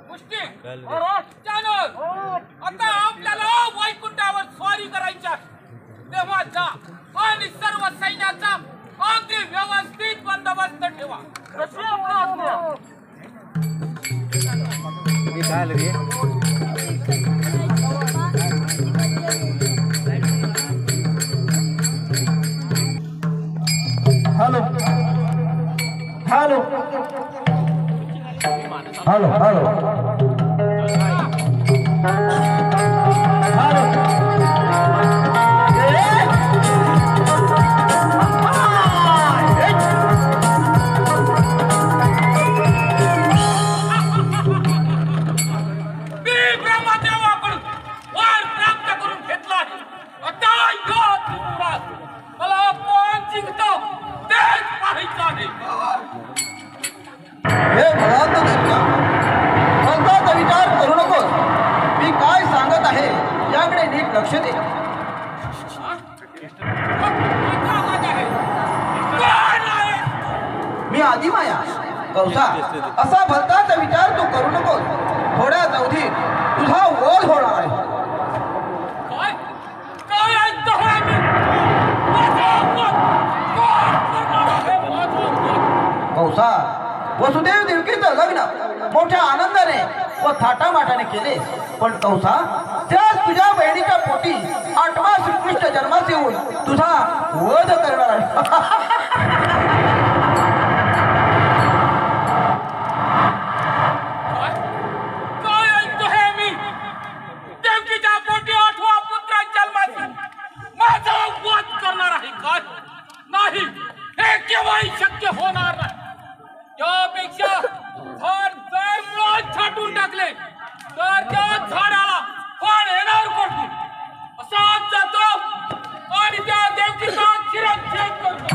मुष्टी आता आपल्याला वैकुंठावर स्वारी करायची आहे तेव्हा जा आणि सर्व सैन्याचा अगदी व्यवस्थित बंदोबस्त ठेवा. हॅलो हॅलो हॅलो हॅलो लक्ष दे. मी आदिमाया कौसा असा भलताचा विचार तू करू नकोस. थोड्या अवधीत तुझा वध होणार आहे. कौसा वसुदेव देवकीचं लग्न मोठ्या आनंदाने व थाटामाटाने केले पण कौसा त्याच तुझ्या बहिणीच्या पोटी 8वा श्रीकृष्ण जन्मास येऊन तुझा वध करणार आहे. काय ऐकतो हे मी देवकीच्या पोटी 8वा पुत्र जन्मास माझा वध करणार आहे. काय नाही हे केव्हाही शक्य होणार नाही. त्यापेक्षा झाड जर मुळात छाटून टाकले तर त्या झाडाला फळ येणार कोणती असाच जातो आणि त्या देवकीचा शिरच्छेद करतो.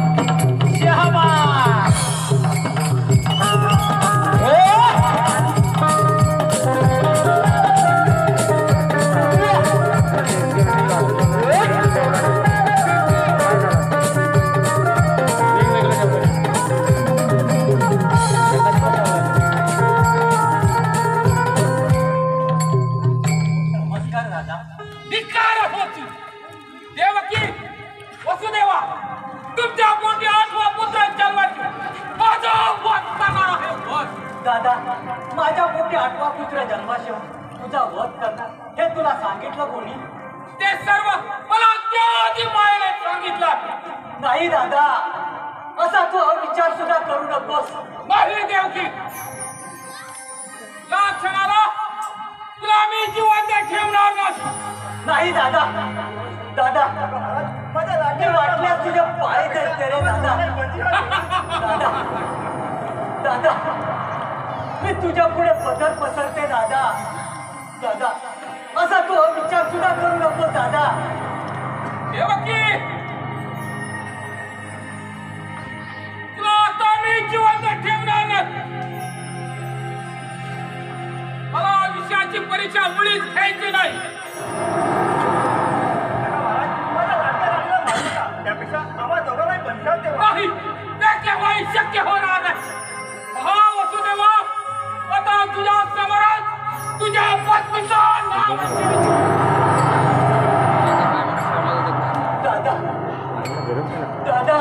दादा माझ्या पोटी 8वा पुत्र जन्मास येऊन तुझा वध करणार हे तुला सांगितलं कोणी? ते सर्व मला त्याआधी मायेने सांगितलं. नाही दादा असा तू विचार सुद्धा करू नकोस. नाही देवकी या क्षणाला तुला मी जिवंत ठेवणार नाही. दादा दादा माझ्या लाटे वाटल्यास तुझे पाय धरते रे दादा. दादा दादा मी तुझ्या पुढे पदर पसरते दादा. दादा असा तू विचार सुद्धा करू नको दादा. देवकी तुला आता मी जिवंत ठेवणार नाही. मला विषयाची परीक्षा मुळीच घ्यायची नाही. त्यापेक्षा आम्हा दोघांनाही बंधन ठेवा. नाही ते केव्हाही शक्य होणार नाही. वसुदेवा आता तुझ्या समोरच तुझ्या पत्नीचा नाव दादा दादा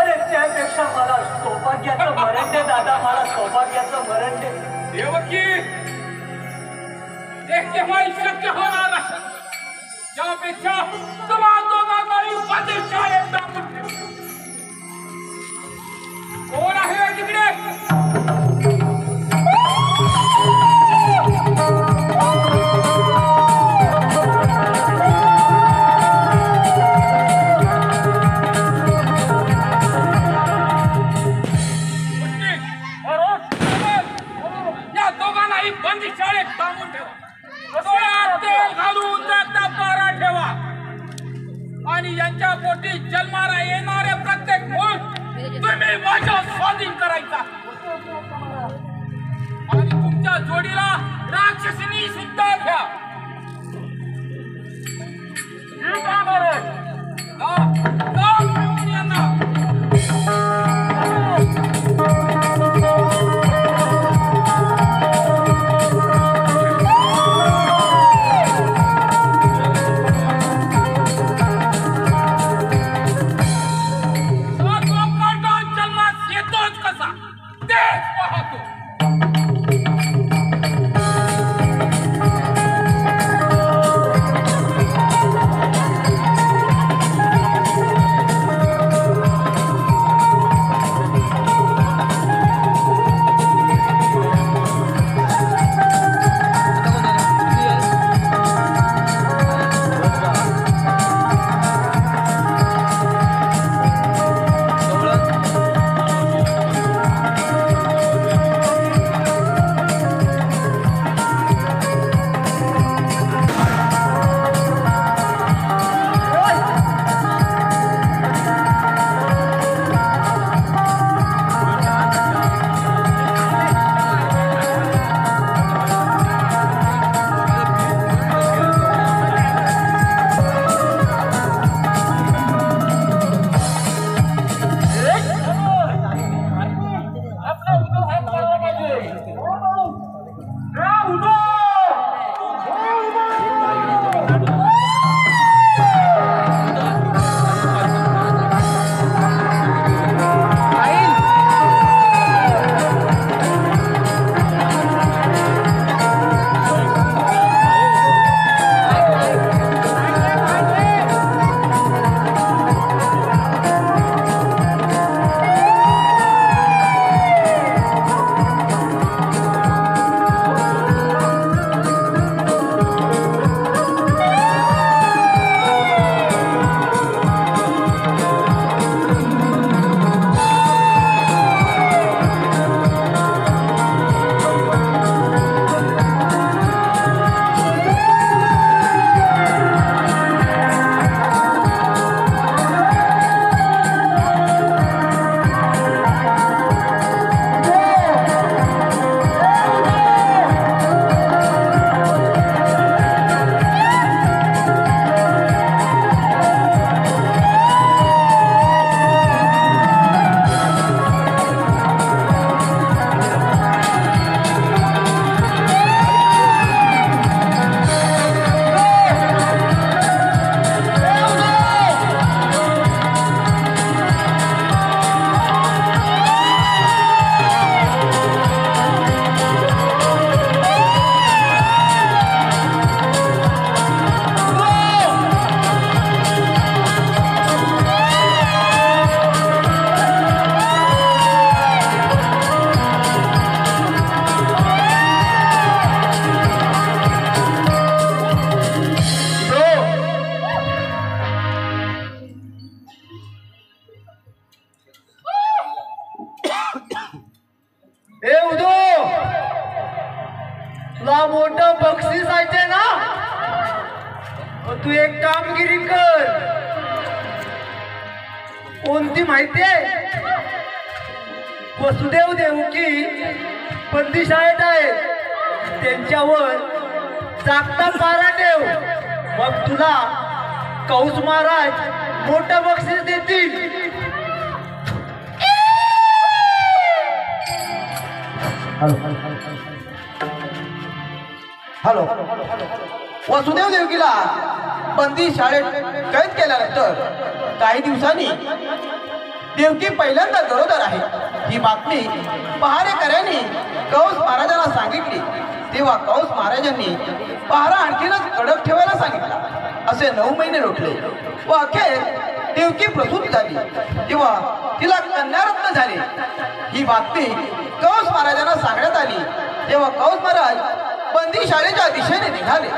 अरे त्यापेक्षा मला सौभाग्याचं मरण दे दादा. मला सौभाग्याचं मरण दे. देवकी ते केव्हाही शक्य होणार नाही. त्यापेक्षा तुम्हा दोघांनाही शाळेत टाकून कोण आहे तिकडे? या दोघांनाही बंदी शाळेत थांबून ठेवा. डोळ्यात तेल घालून जागता पारा ठेवा आणि यांच्या पोटी जन्माला येणारे प्रत्येक मूल तुम्ही माझ्या स्वाधीन करायचा आणि तुमच्या जोडीला राक्षसिनी सुद्धा घ्या. यांना पाहतो. तुला मोठं बक्षीस आहे ना, तू एक कामगिरी कर. कोणती माहितीये? वसुदेव देवकी बंदी शाळेत आहेत, त्यांच्यावर जागता पारा ठेव. मग तुला कौस महाराज मोठं बक्षीस देतील. हॅलो, वसुदेव देवकीला बंदी शाळेत कैद केल्यानंतर काही दिवसांनी देवकी पहिल्यांदा गरोदर आहे ही बातमी पहारेकऱ्यांनी कौस महाराजांना सांगितली. तेव्हा कौस महाराजांनी पहारा आणखीनच कडक ठेवायला सांगितला. असे 9 महिने लोटले व अखेर देवकी प्रसूत झाली. तेव्हा तिला कन्यारत्न झाले. ही बातमी कौस महाराजांना सांगण्यात आली. तेव्हा कौस महाराज बंदी शाळेच्या दिशेने निघाले.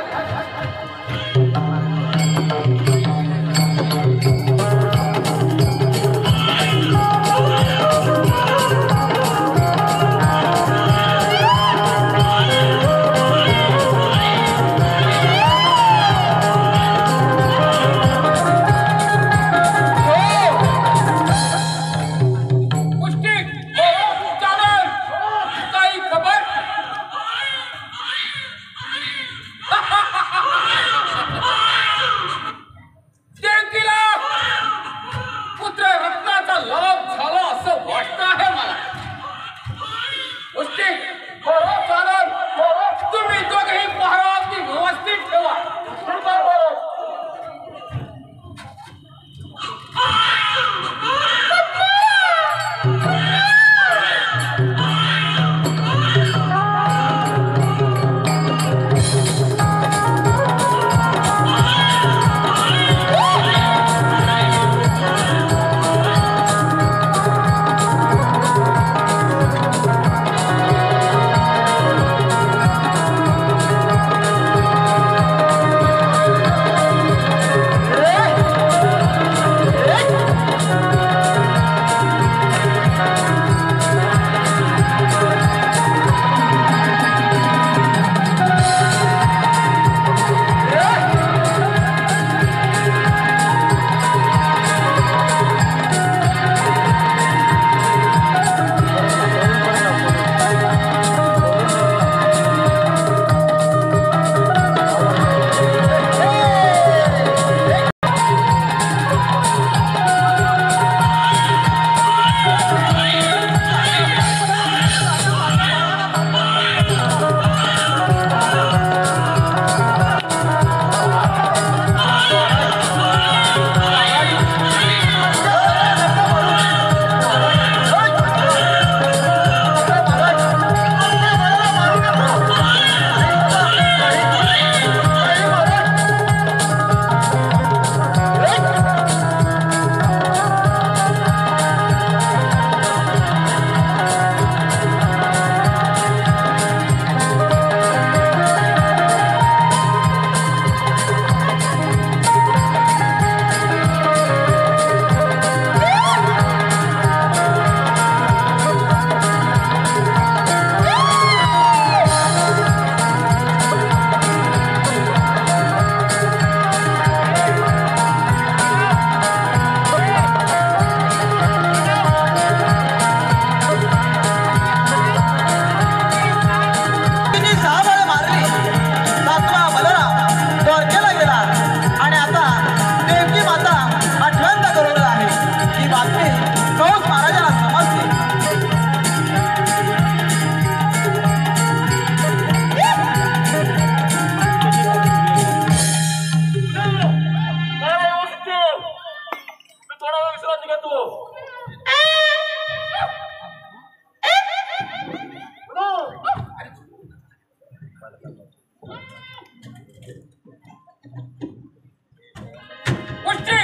गोष्टी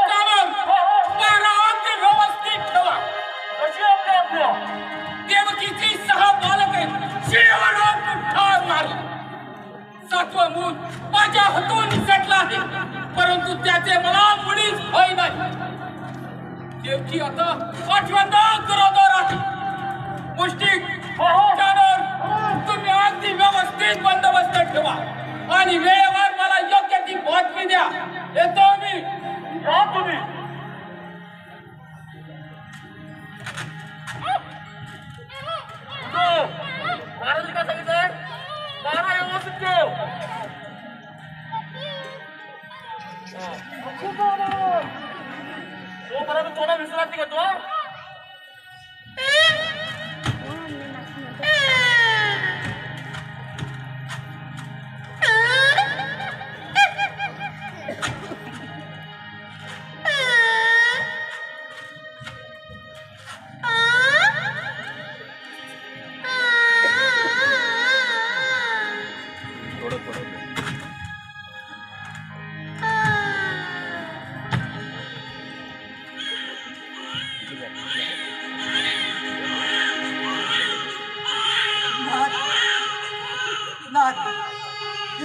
कामं, बारावांचे व्यवस्थित ठेवा. देवकीची 6 बालके शिळेवरून ठार मारली. 7वं मूल माझ्या हातून निसटलं आहे, परंतु त्याचे मला मुळीच भय नाही. देवकी आता 8व्यांदा गरोदर आहे. गोष्टी त्यावर तुम्ही अगदी व्यवस्थित बंदोबस्त ठेवा आणि वेळेवर मला योग्य ती बातमी द्या. येतो मी. या तुम्ही. महाराज काय सांगितलंय? बारा व्यवस्थित ठेव. तो बरोबर थोडा विश्रांती घेतो.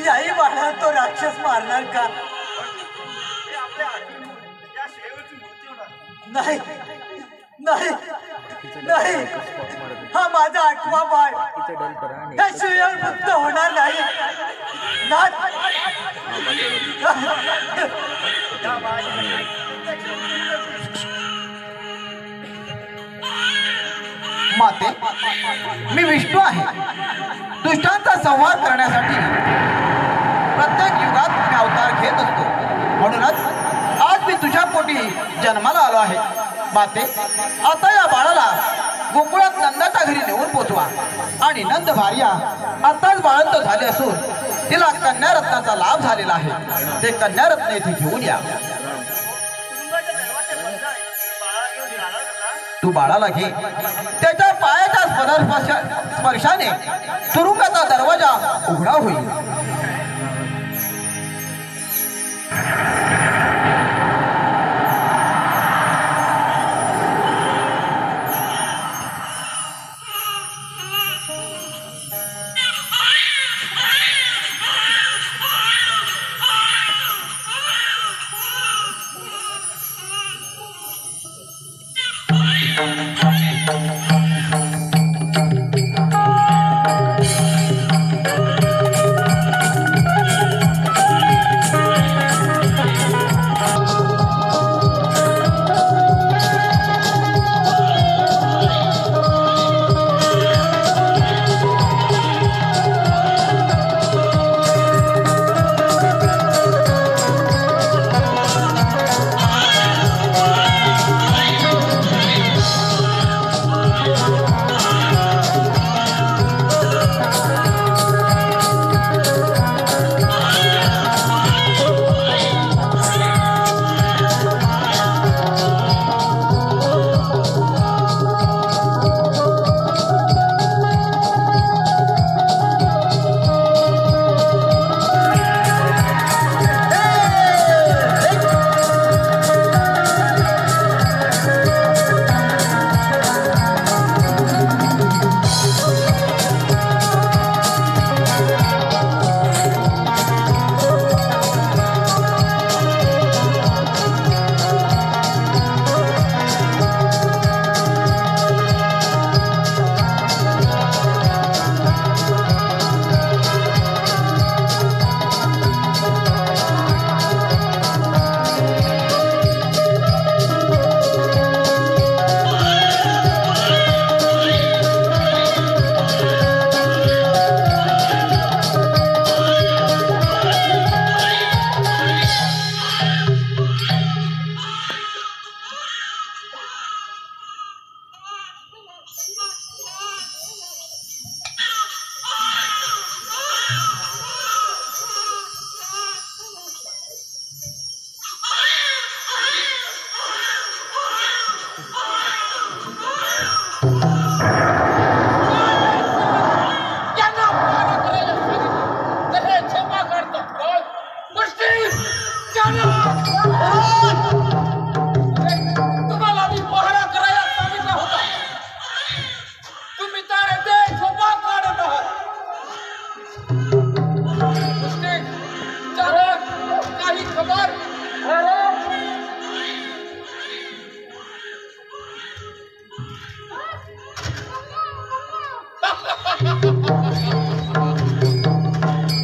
याही बाळा तो राक्षस मारणार का? नाही नाही नाही, हा माझा 8वा बाळ ह्या शिळेवर मुक्त होणार नाही. माते, मी विष्णू आहे. दुष्टांचा संहार करण्यासाठी प्रत्येक युगात मी अवतार घेत असतो. म्हणूनच आज मी तुझ्या पोटी जन्माला आलो आहे. माते, आता या बाळाला गोकुळात नंदाच्या घरी नेऊन पोचवा आणि नंद भार्या आताच बाळंत झाले असून तिला कन्यारत्नाचा लाभ झालेला आहे. ते कन्यारत्न येथे घेऊन या. तू बाळाला घे. त्याच्या पायाच्या स्पर्शाने तुरुंगाचा दरवाजा उघडा होईल.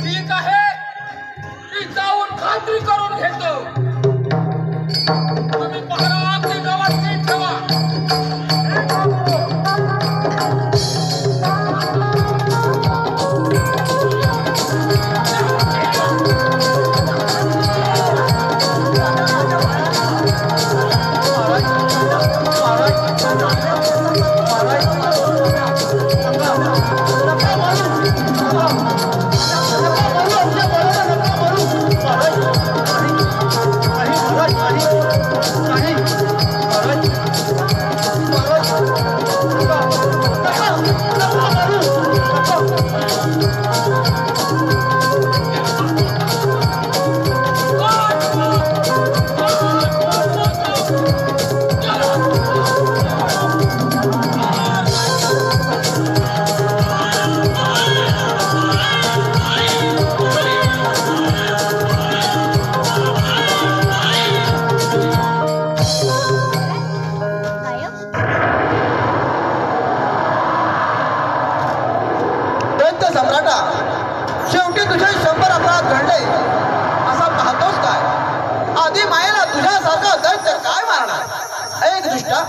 ठीक आहे, मी जाऊन खात्री करून घेतो. तुम्ही पहारा अगदी व्यवस्थित ठेवा. शेवटी तुझे 100 अपराध घडले असा पाहतोस काय? आधी मायेला तुझ्यासारखा दैत्य काय मारणार? एक दुष्टा,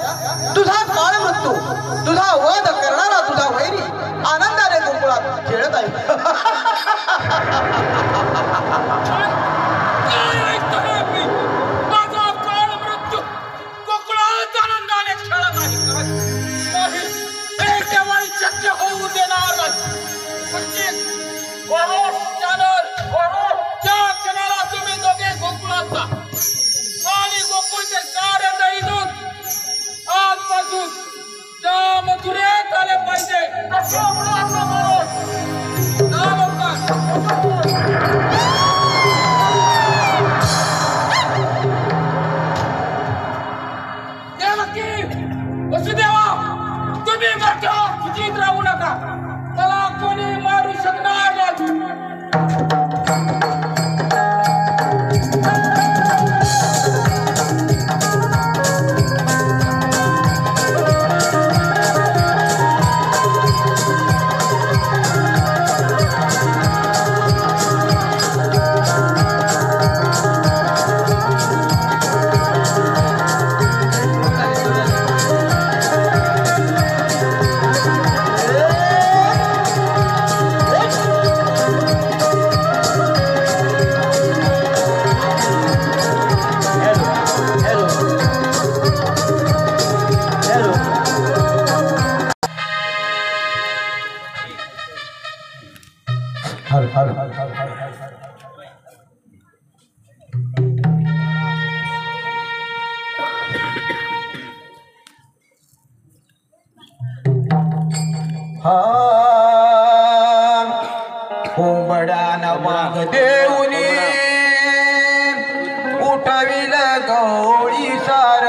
तुझा काळ मृत्यू, तुझा वध करणारा तुझा वैरी आनंदाने गोकुळात खेळत आहे. काय ऐकतोय मी? माझा काळ मृत्यू गोकुळात आनंदाने खेळत आहे. नाही, हे केव्हाही शक्य होऊ देणार नाही. ज्या क्षणाला तुम्ही दोघे गोकुळात जा आणि गोकुळचे सारे दैदूत आजपासून त्या मथुरेत आले पाहिजे. देवकी, वसुदेवा, तुम्ही माझ्या स्थितीत राहू नका. मला कोणी मारू शकणार नाही. उंबड्यान वाघ देऊनी उठविल गवळी सार,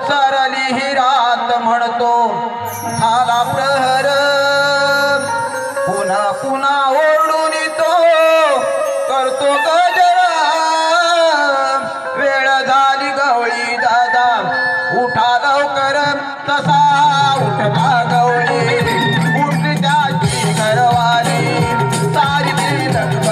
सरली ही रात म्हणतो झाला प्रहर. पुन्हा पुन्हा ओरडून तो करतो गजरा. वेळ झाली गवळी दादा उठा लवकर. तसा उठला गवळी, उठली त्याची घरवाली सारी लग्न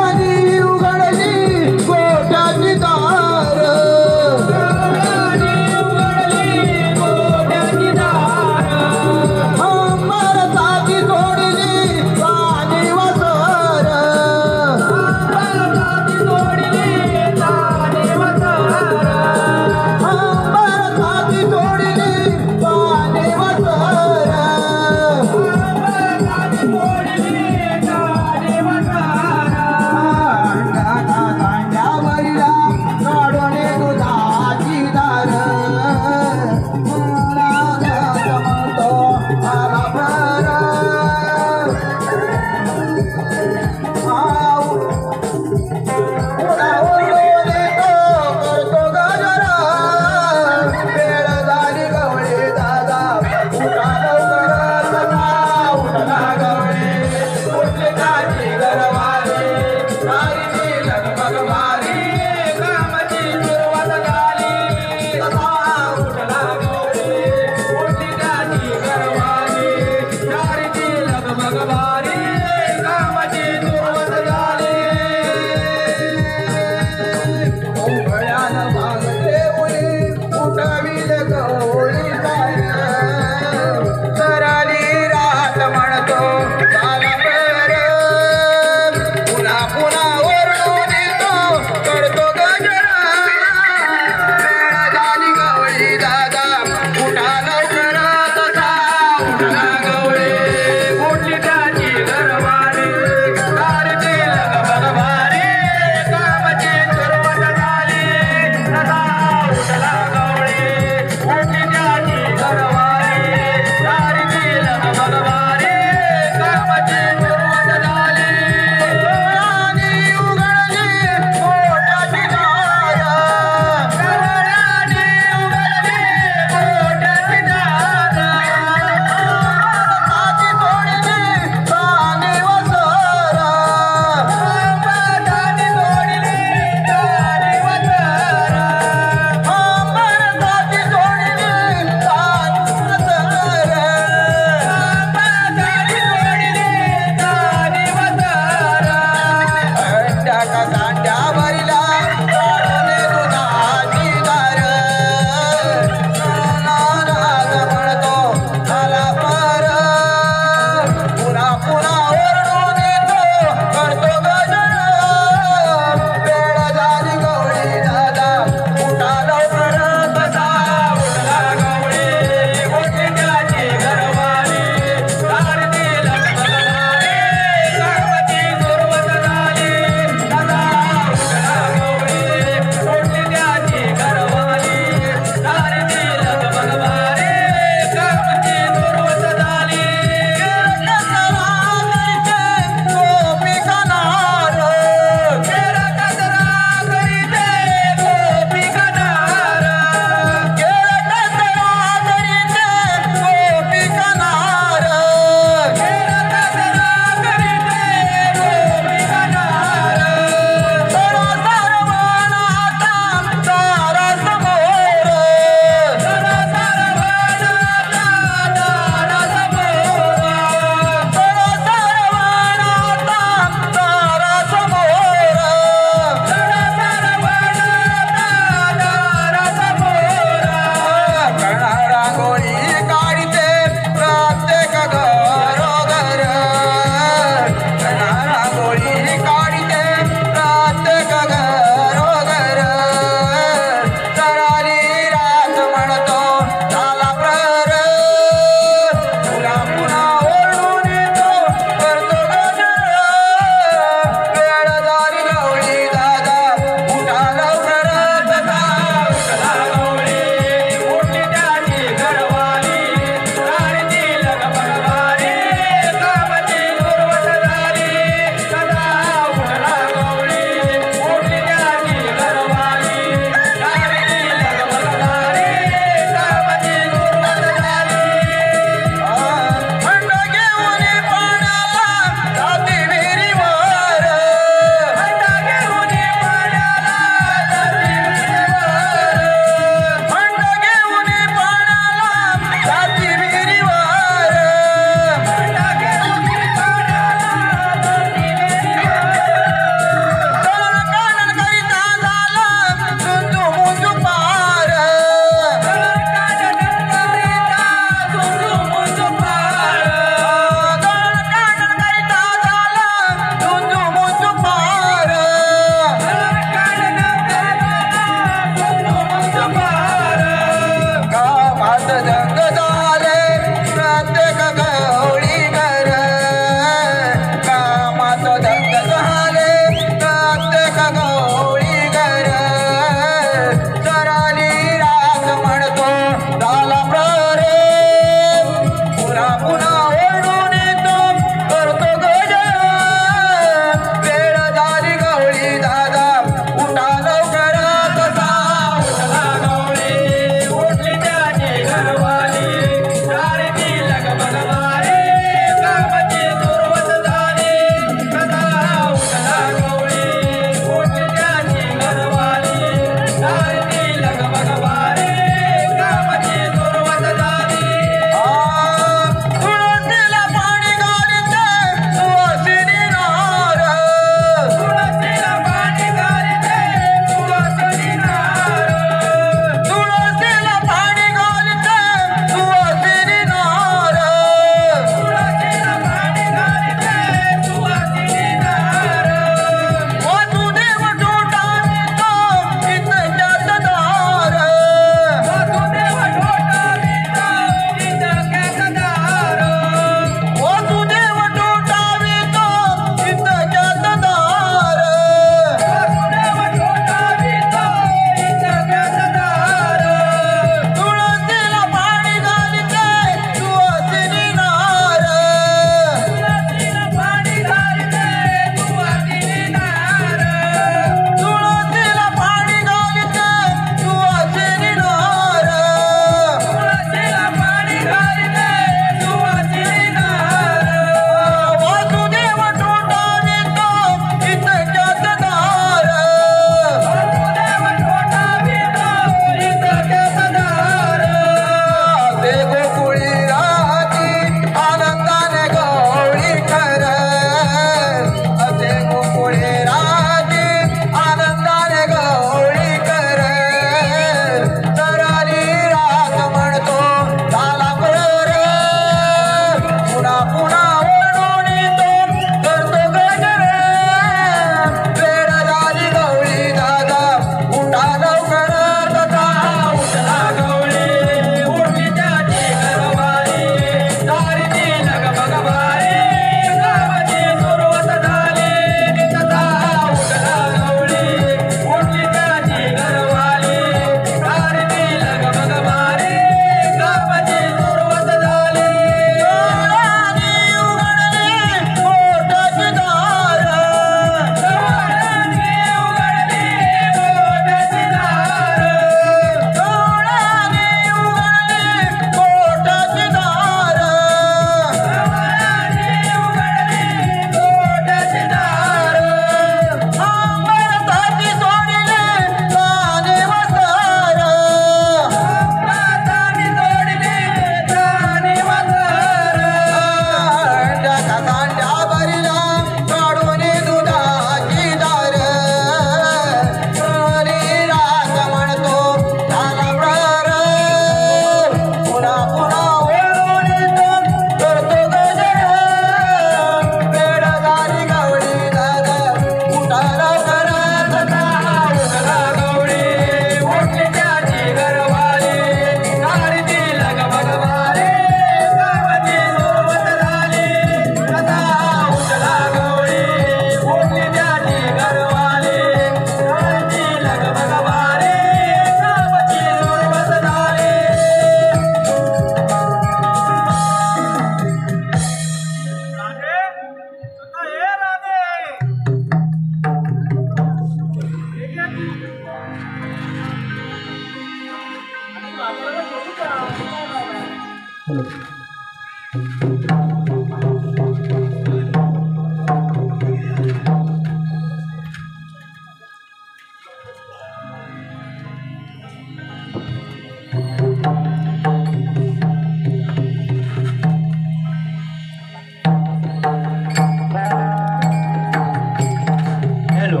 हॅलो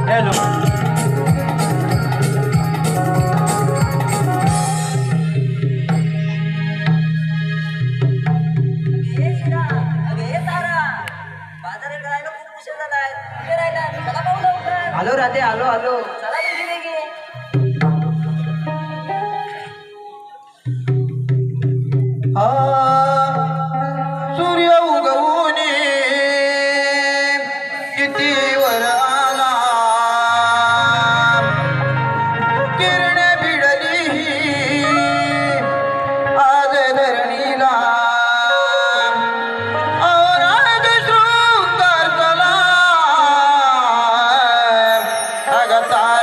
हॅलो आलो राधे आलो आलो सूर्य उगवून किती वर आला किरण भिडली आज धरणीला राज शृंगार कला अगता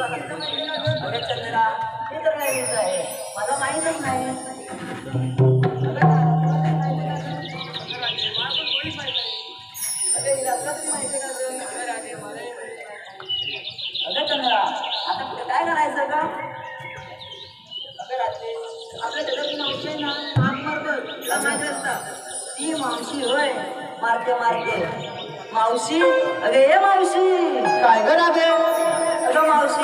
अरे चंद्रा हे तर नवीनच आहे मला माहीतच नाही अगं चंद्रा आता पुढे काय करायचं का अगं रात्री आपल्या घरात मावशी आहे ना हाक मारत तुला माहिती असतं ती मावशी होय मारते मावशी अगे ये मावशी काय ग राधे? अगं मावशी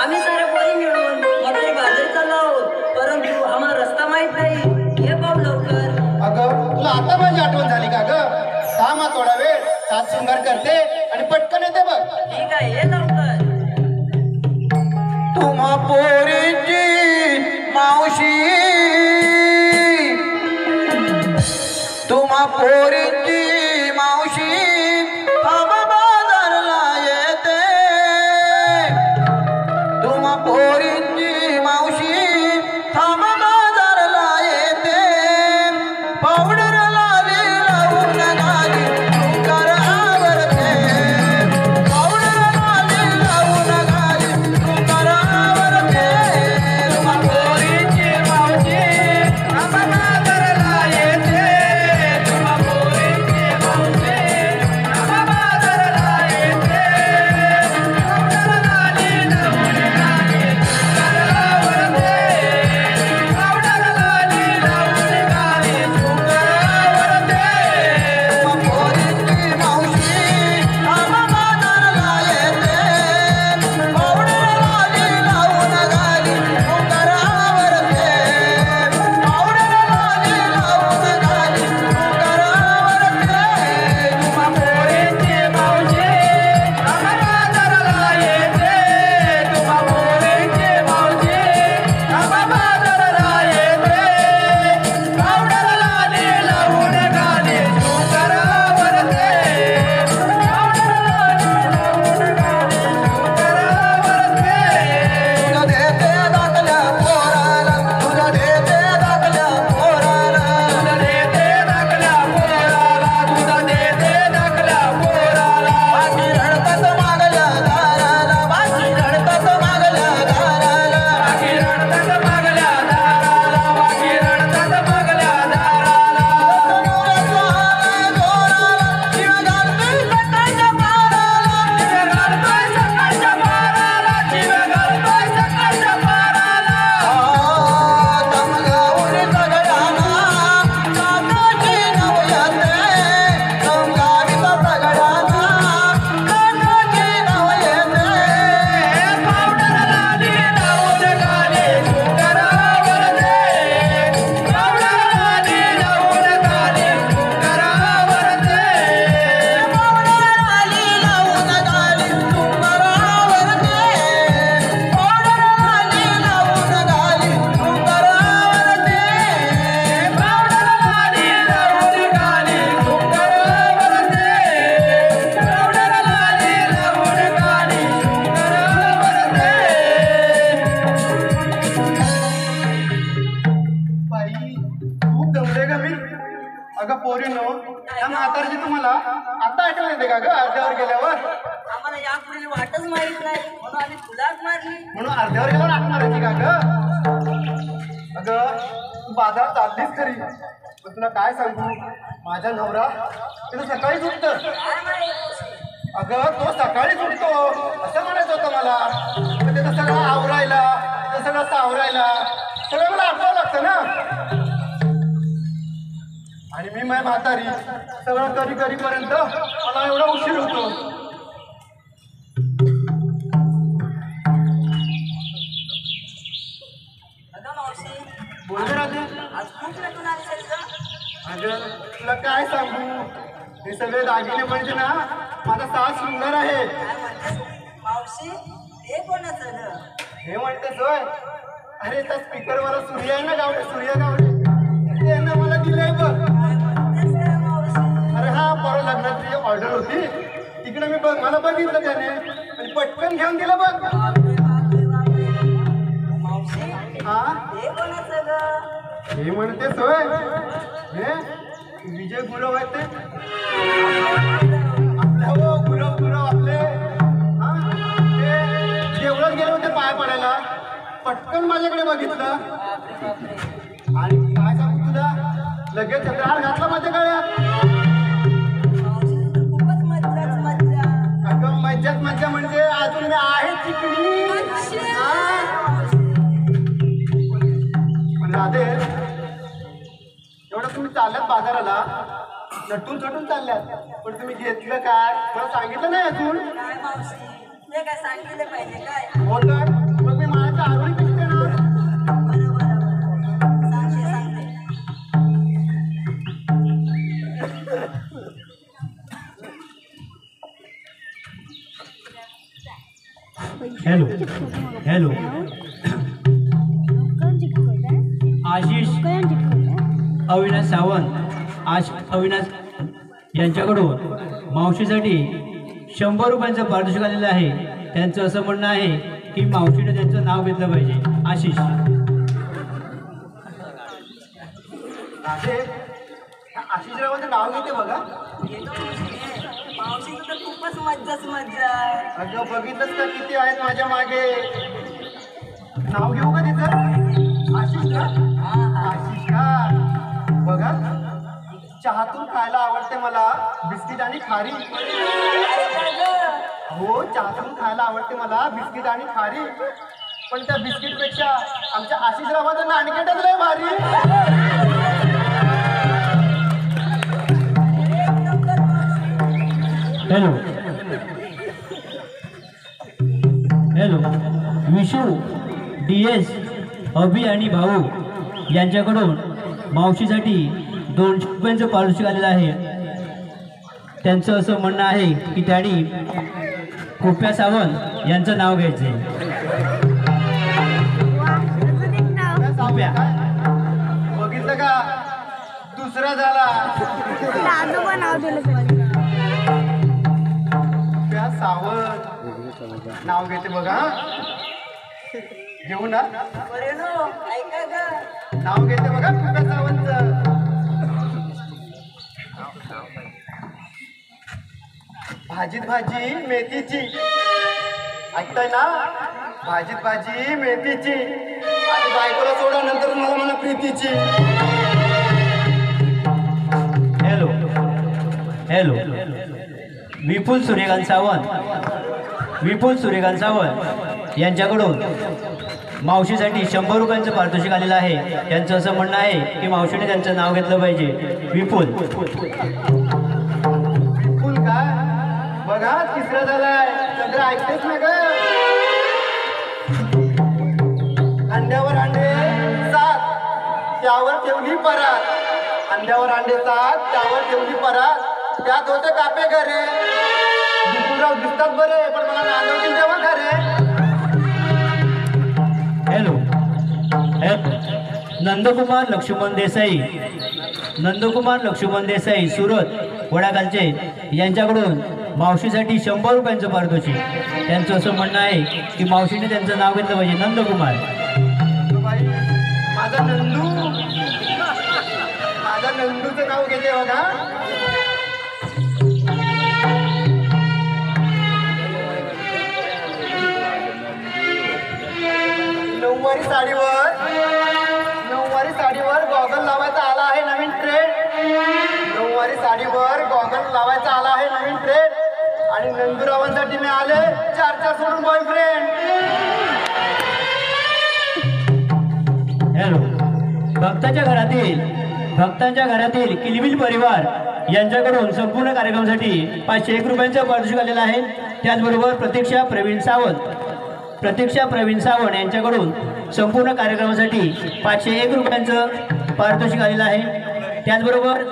आम्ही सारे पोरी मिळून मगरी बाजारी चाललो आहोत परंतु आम्हाला रस्ता माहित नाही ये पाहू लवकर अगं तुला आता माझी आठवण झाली का ग? थांब थोडा वेळ सात शृंगार करते आणि पटकन येते बघ. ठीक आहे ये लवकर तुम्हा पोरीची मावशी तुम्हा पोरीची मावशी थांब बाजारला येते तुम्हा पोरीची मावशी थांब बाजारला येते पावडर लाली लावून गाली कर आवरते पावडर लाली लावून गाली कर आवरते तुम्हा पोरीची मावशी थांब बाजारला येते तुम्हा पोरीची मावशी थांब बाजारला येते पावडर लाली लावून गाली कर आवरते पावडर लाली लावून गाली कर आवरते तुम्हा पोरीची मावशी थांब बाजारला येते पावडर लाली लावून गाली कर आवरते पावडर लाली लावून गाली कर आवरते तुम्हा पोरीची मावशी थांब बाजारला येते तुम्हा पोरीची मावशी थांब बाजारला येते पावडर लाली लावून गाली कर आवरते पावडर लाली लावून गाली कर आवरते तुझं देते दाखल्या पोराला तुझं देते दाखल्या पोराला तुझं देते दाखल्या पोराला तुझं देते दाखल्या पोराला बाकी रडतात मागल्या दाराला बाकी रडतात मागल्या दाराला बाकी रडतात मागल्या दाराला बाकी रडतात मागल्या दाराला जीव घालतोय सकाळच्या पाराला दमगावून सगळ्यांना काकाची नव येते दमगावीत सगळ्यांना काकाची नव येते पावडर लाली लावून गाली कर आवरते पावडर लाली लावून गाली कर आवरते पावडर लाली लावून गाली कर आवरते पावडर लाली लावून गाली कर आवरते पावडर लाली लावून गाली कर आवरते पावडर लाली लावून गाली कर आवरते बाई खूप दमले ग मी अगं पोरीनो त्या म्हातारची तुम्हाला आता आठवण येते का ग अर्ध्यावर गेल्यावर आम्हाला यापुढे वाटच माहित नाही म्हणून आम्ही तुलाच मारली म्हणून अर्ध्यावर गेल्यावर आठवण आली का ग अगं तू बाजारात चाललीस खरी पण तुला काय सांगू माझा नवरा तिथं सकाळीच उठतं काय माहित अगं तो सकाळीच उठतो असं म्हणायचं होतं मला पण त्याचं सगळं आवरायला त्याचं सगळं सावरायला सगळं मला आठवावं लागतं ना आणि मी माझ्या म्हातारी सगळं करीपर्यंत मला एवढा उशीर होतो अगं मावशी बोलते राहते आज खूप नटून आली सर का अगं तुला काय सांगू हे सगळे दागिने म्हणजे ना माझा सास सुंदर आहे काय म्हणतेस मावशी ते कोणाचं ग हे म्हणतेस होय अरे त्या स्पीकरवाला सूर्य आहे ना गावडे सूर्य गावडे त्यांना मला दिलंय बघ काय म्हणतेस काय मावशी अरे हा परवा लग्नाची ऑर्डर होती तिकडे मी मला बघितलं त्याने आणि पटकन घेऊन दिलं बघ बापरे बापरे बापरे मावशी हा ते कोणाचं ग हे म्हणतेस होय हे विजय गुरव आहेत ते आपले हो गुरव आपले हा ते जेवढं गेले होते पाया पडायला पटकन माझ्याकडे बघितलं आणि काय सांगू तुला लगेच छत्रार घातला माझ्या गळ्यात. खूपच मज्जाच मज्जा. अगं मज्जाच मज्जा म्हणजे अजून मी आहे चिकणी. पण राधे एवढं तुम्ही चालल्यात बाजाराला नटून चटून चालल्यात पण तुम्ही घेतलं काय मला सांगितलं नाही अजून. काय मावशी हे काय सांगितलं पाहिजे काय. हो तर मग मी माझ्या आरोळी कशी देणार. बरोबर सांगते. हॅलो हॅलो आशिष अविनाश सावंत अविनाश यांच्याकडून मावशीसाठी 100 रुपयांचं पारितोषिक आलेलं आहे. त्यांचं असं म्हणणं आहे की मावशीने त्यांचं नाव घेतलं पाहिजे. आशिष राधे आशिषरावांचं नाव घेते बघा. मावशीचं तर खूपच मज्जाच मज्जा आहे. अगं बघितलंच का किती आहेत माझ्या मागे. नाव घेऊ का तिचं आशिष का. आशिष का बघा चहातून खायला आवडते मला बिस्किट आणि खारी. हो चहातून खायला आवडते मला बिस्किट आणि खारी पण त्या बिस्किट पेक्षा आमच्या आशिषरावांचं नाणकेटच लय भारी. हॅलो हॅलो विशू DS अभि आणि भाऊ यांच्याकडून मावशीसाठी 200 रुपयांचं पारितोषिक आलेलं आहे. त्यांचं असं म्हणणं आहे की त्यांनी कृपया सावंत यांचं नाव घ्यायचं आहे. कृपया बघितलं का दुसरा झाला. कृपया सावंत नाव घेते बघा. घेऊ ना ऐका ग नाव घेते बघा कृपया सावंतचं. भाजीत भाजी मेथीची ऐकताय ना. भाजीत भाजी मेथीची आणि बायकोला सोडा नंतर मला म्हणा प्रीतीची. हॅलो हॅलो विपुल सूर्यकांत सावंत यांच्याकडून मावशीसाठी 100 रुपयांचं पारितोषिक आलेलं आहे. त्यांचं असं म्हणणं आहे की मावशीने त्यांचं नाव घेतलं पाहिजे. विपुल फुल का बघा तिसरा झालाय. चंद्र ऐकतेच ना ग. अंड्यावर अंडे 7 त्यावर ठेवली परात. अंड्यावर अंडे 7 त्यावर ठेवली परात. त्यात होते कापे घरे. विपुलराव दिसतात बरे पण मला नांदवतील तेव्हा खरे. हॅलो नंदकुमार लक्ष्मण देसाई सुरत वडाखालचे यांच्याकडून मावशीसाठी 100 रुपयांचं पारितोषिक. त्यांचं असं म्हणणं आहे की मावशीने त्यांचं नाव घेतलं पाहिजे. नंदकुमार बाई माझा नंदूचं नाव घेते बघा. नऊवारी साडीवर गॉगल लावायचा आला आहे नवीन ट्रेंड. नऊवारी साडीवर गॉगल लावायचा आला आहे नवीन ट्रेंड आणि नंदुरावांसाठी मी आले 4 सोडून बॉयफ्रेंड. हॅलो भक्तांच्या घरातील किलबिल परिवार यांच्याकडून संपूर्ण कार्यक्रमासाठी 501 रुपयांचं पारितोषिक आलेलं आहे. त्याचबरोबर प्रतीक्षा प्रवीण सावंत यांच्याकडून संपूर्ण कार्यक्रमासाठी 501 रुपयांचं पारितोषिक आलेलं आहे. त्याचबरोबर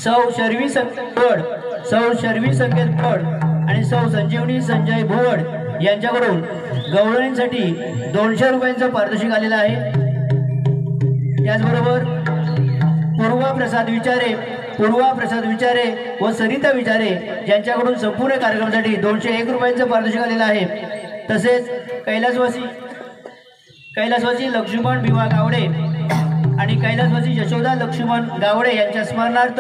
सौ शर्वी संकेत भोड आणि सौ संजीवनी संजय भोवड यांच्याकडून गवळणींसाठी 200 रुपयांचं पारितोषिक आलेलं आहे. त्याचबरोबर पूर्वा प्रसाद विचारे व सरिता विचारे यांच्याकडून संपूर्ण कार्यक्रमासाठी 201 रुपयांचं पारितोषिक आलेलं आहे. तसेच कैलासवासी लक्ष्मण भिवा गावडे आणि कैलासवासी यशोदा लक्ष्मण गावडे यांच्या स्मरणार्थ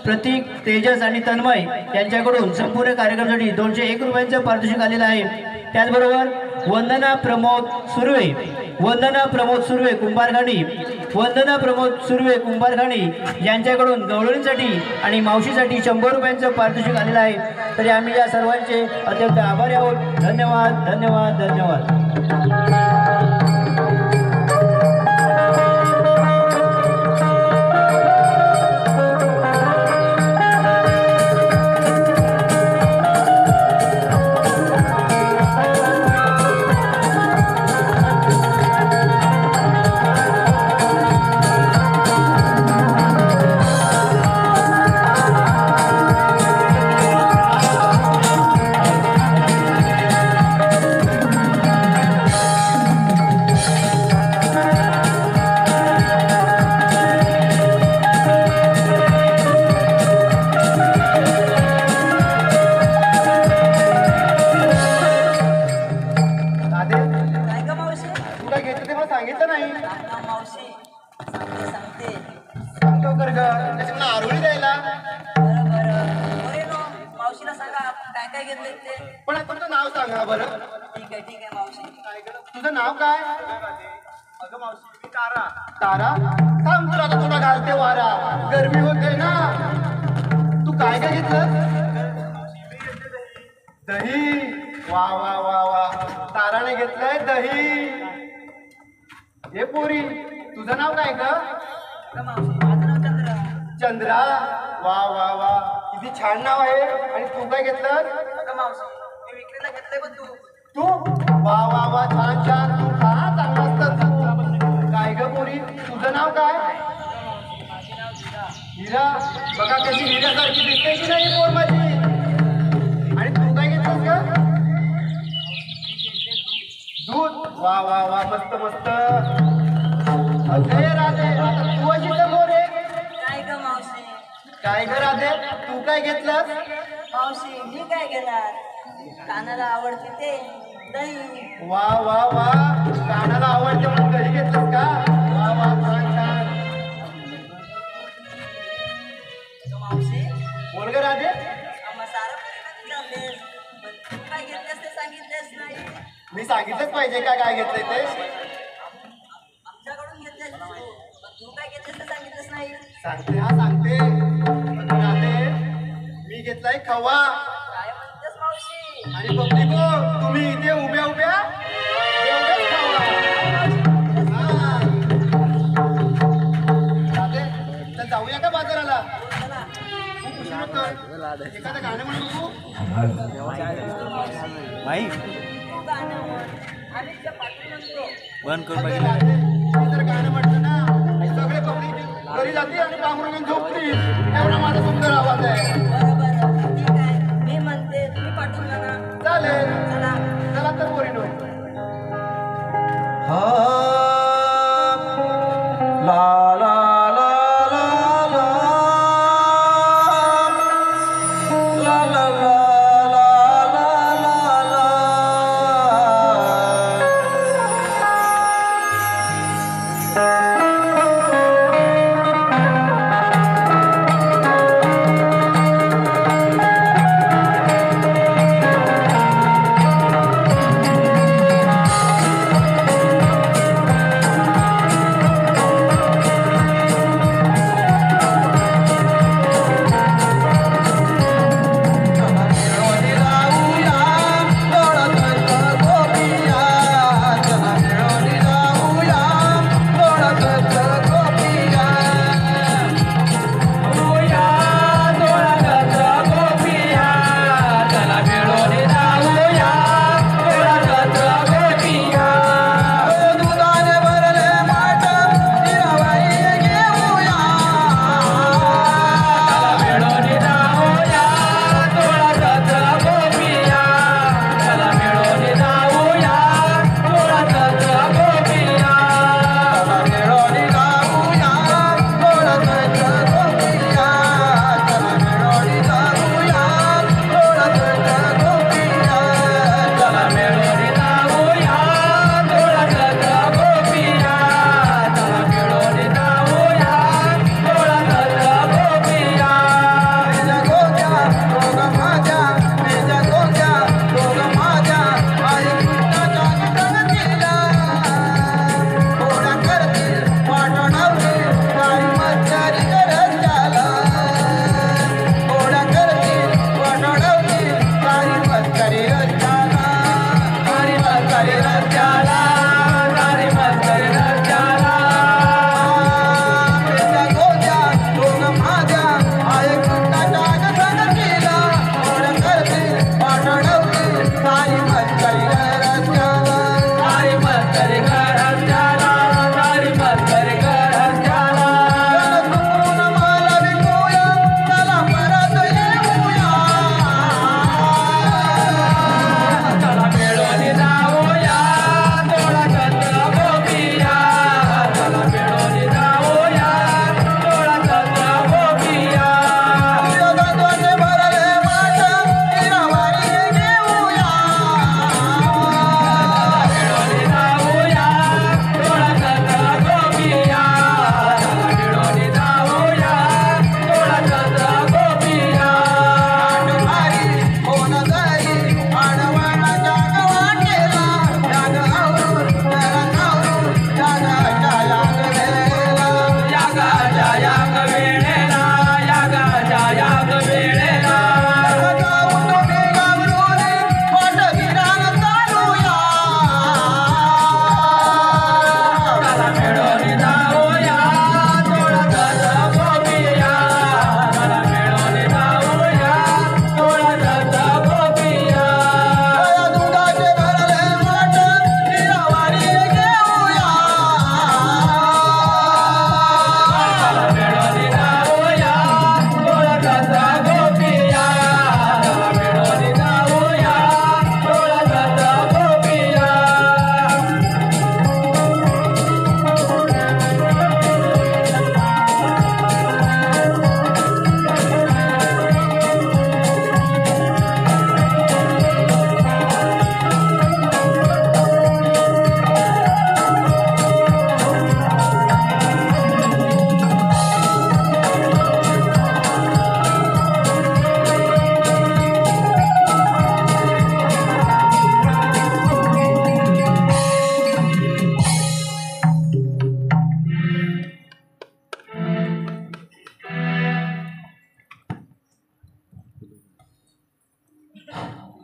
प्रतीक तेजस आणि तन्मय यांच्याकडून संपूर्ण कार्यक्रमासाठी 201 रुपयांचं पारितोषिक आलेलं आहे. त्याचबरोबर वंदना प्रमोद सुर्वे, वंदना प्रमोद सुर्वे कुंभारखाणी, वंदना प्रमोद सुर्वे कुंभारखाणी यांच्याकडून गवळणीसाठी आणि मावशीसाठी 100 रुपयांचं पारितोषिक आलेलं आहे. तरी आम्ही या सर्वांचे अत्यंत आभारी आहोत. धन्यवाद धन्यवाद धन्यवाद. काय ग मावशी? तू काय घेतलं ते मला सांगितलं नाही. हा, मावशी सांगते. सांगतो कर ग त्याच्याकडनं आरोळी द्यायला. बरं बरं होय नो. मावशीला सांगा आपण काय काय घेतलंय ते. पण तुमचं नाव सांगा बरं. ठीक आहे मावशी. तुझं नाव काय? अगं मावशी मी तारा. तारा थांब तुला आता थोडा घालते वारा. गरमी होते ना. तू काय काय घेतलं? दही. वा वा वा वा ताराने घेतलंय दही. हे पोरी तुझं नाव काय ग? अगं मावशी माझं नाव चंद्र. चंद्रा. वा वा वा किती छान नाव आहे. आणि तू काय घेतलं? अगं मावशी मी विक्रीला घेतलंय पण तू. वा वा वा छान छान. तू का चांगला असतं तू. काय ग पोरी तुझं नाव काय? माझे नाव वीरा. हिरा. बघा कशी हिऱ्यासारखी दिसते की नाही पोर माझी. आणि तू काय घेतलंस ग? दूध. वा वा वा मस्त मस्त. अरे राधे आता तू अशी समोर आहे. काय ग मावशी? काय ग राधे तू काय घेतलंस? मावशी मी काय घेणार? कानाला आवडते ते दही. वा वा वा कानाला आवडते म्हणून दही घेतलंस का? वा वा छान छान. अगं मावशी बोल ग राधे. आम्हा सारं जातेस पण तू काय घेतलेस ते सांगितलेस नाही. मी सांगितलंच पाहिजे काय काय घेतलंय ते. आमच्याकडून घेतलेस तू पण तू काय घेतलेस ते सांगितलेस नाही. सांगते हा सांगते. राधे मी घेतलाय खवा. काय म्हणतेस मावशी? आणि पब्लिको तुम्ही इथे उभ्या उभ्या एवढंच खावा. हा. राधे तर जाऊया का बाजाराला? चला. खूप उशीर होतोय. एखादं गाणं म्हणू नको? तू गाणं म्हण. आम्ही तुझ्या पाठी म्हणतो. अगं राधे, मी जर गाणं म्हटलं ना सगळे पब्लिक घरी जाते आणि पांघरून घेऊन झोपतील. एवढा माझा सुंदर आवाज आहे. बरं बरं ठीक आहे. मी म्हणते तुम्ही पाठवून द्या ना. चालेल. चला. चला तर पोरीनो. ला ला ला ला ला ला ला ला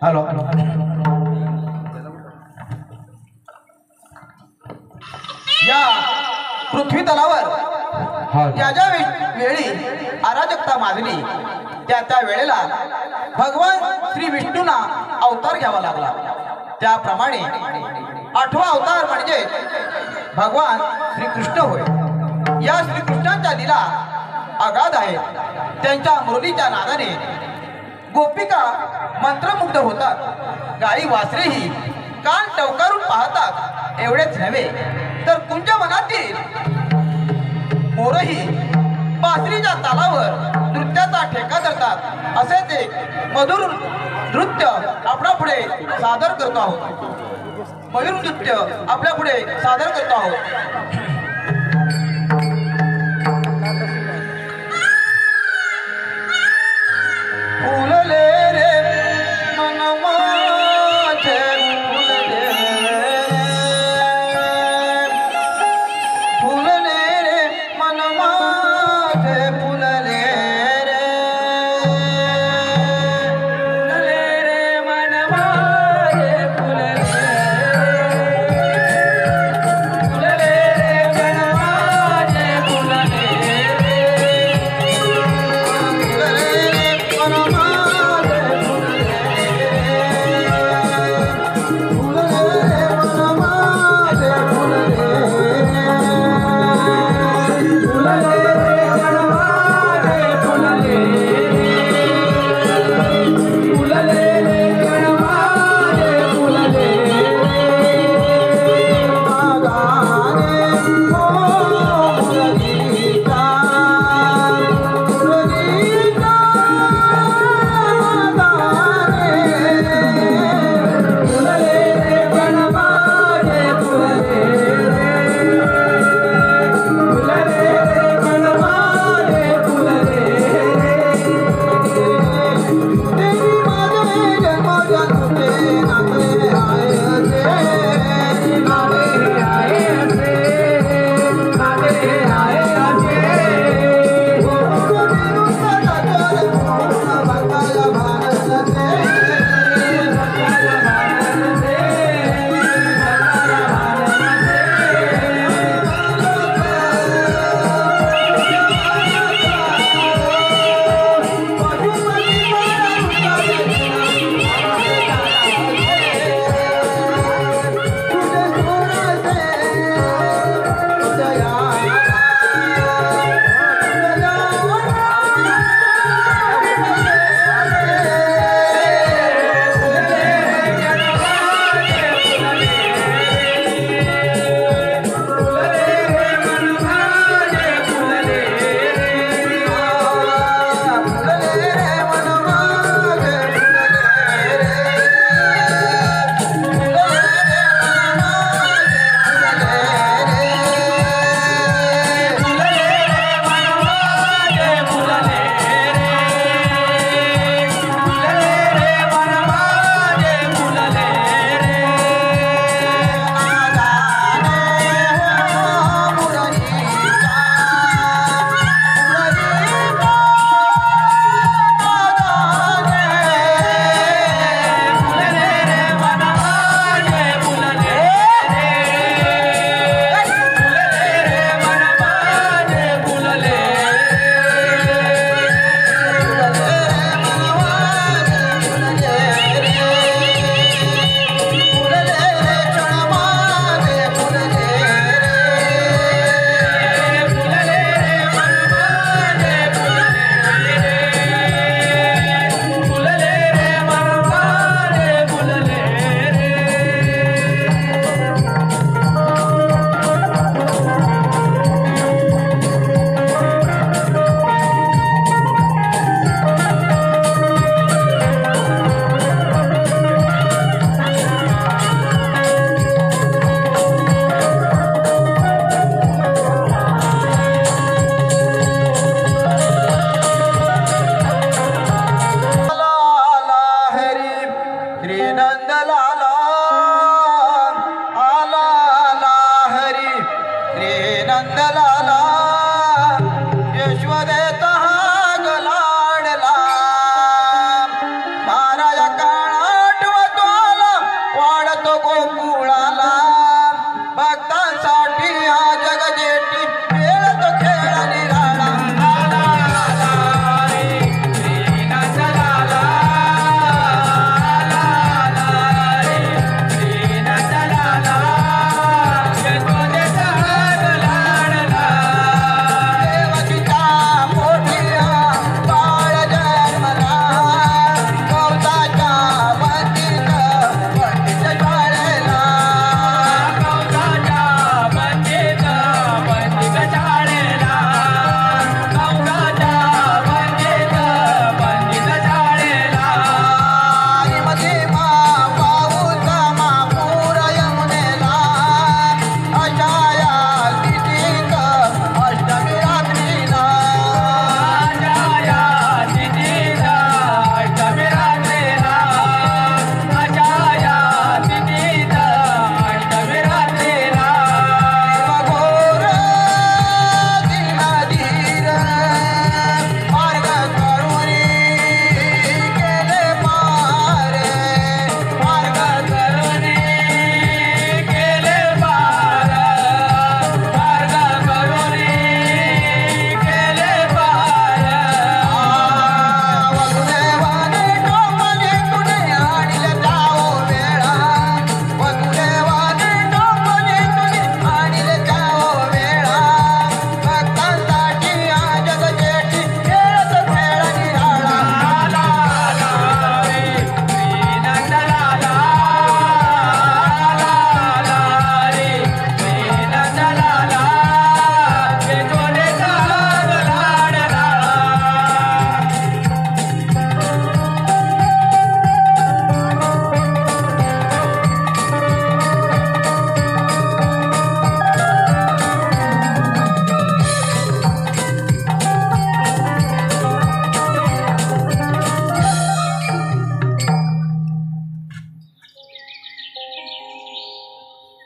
हॅलो या पृथ्वी तलावर ज्या ज्या वेळी अराजकता माजली त्या वेळेला भगवान श्री विष्णूंना अवतार घ्यावा लागला. त्याप्रमाणे 8वा अवतार म्हणजे भगवान श्रीकृष्ण होय. या श्रीकृष्णांच्या लीला अगाध आहेत. त्यांच्या मुरलीच्या नादाने गोपिका मंत्रमुग्ध होतात. गाई वासरेही कान टवकारून पाहतात. एवढेच नव्हे तर कुंजवनातील मोरही बासरीच्या तालावर नृत्याचा ठेका धरतात. असेच एक मधुर नृत्य आपल्या पुढे सादर करतो आहोत. मयूर नृत्य आपल्या पुढे सादर करतो आहोत. फुलले रे मन माझे फुलले रे मन माझे फुलले रे मन माझे फुलले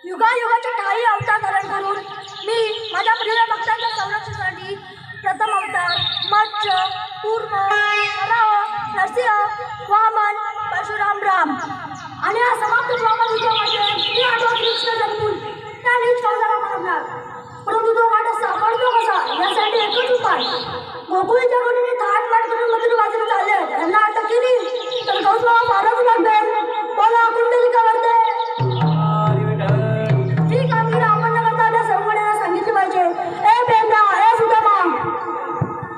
युगायुगाचे ठाई अवतार धारण करून मी माझ्या प्रिय भक्तांच्या संरक्षणासाठी प्रथम अवतार मत्स्य कूर्म वराह नरसिंह वामन परशुराम राम आणि हा समाप्त द्वापर युगामध्ये मी आठवा कृष्ण जन्मून त्या नीच कौशला पावणार. परंतु तो वाट सापडतो कसा यासाठी एकच उपाय. गोकुळच्या कोणी थाट माट करून मंदिर बाजूला चालले त्यांना अटक केली तर कौशला मारावं लागेल. बोला कुंडलिका वरते ही कामगिरी आपण न करता त्या सर्वांना सांगितली पाहिजे. ए बेंदा ए सुदामा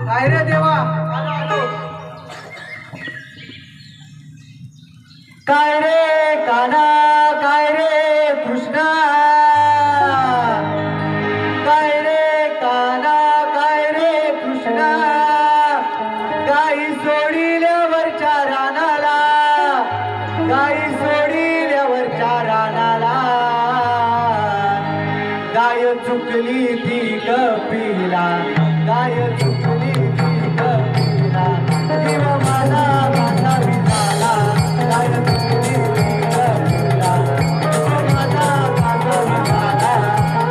काय रे देवा काय रे काना काय रे कृष्णा काय रे काना काय रे कृष्णा गाई सोडिल्यावरच्या रानाला गाई सोडिल्यावरच्या रानाला गाय चुकली ती कपिला गाय चुकली ती कपिला जीव माझा माझा विचाला गाय चुकली ती कपिला जीव माझा माझा विचाला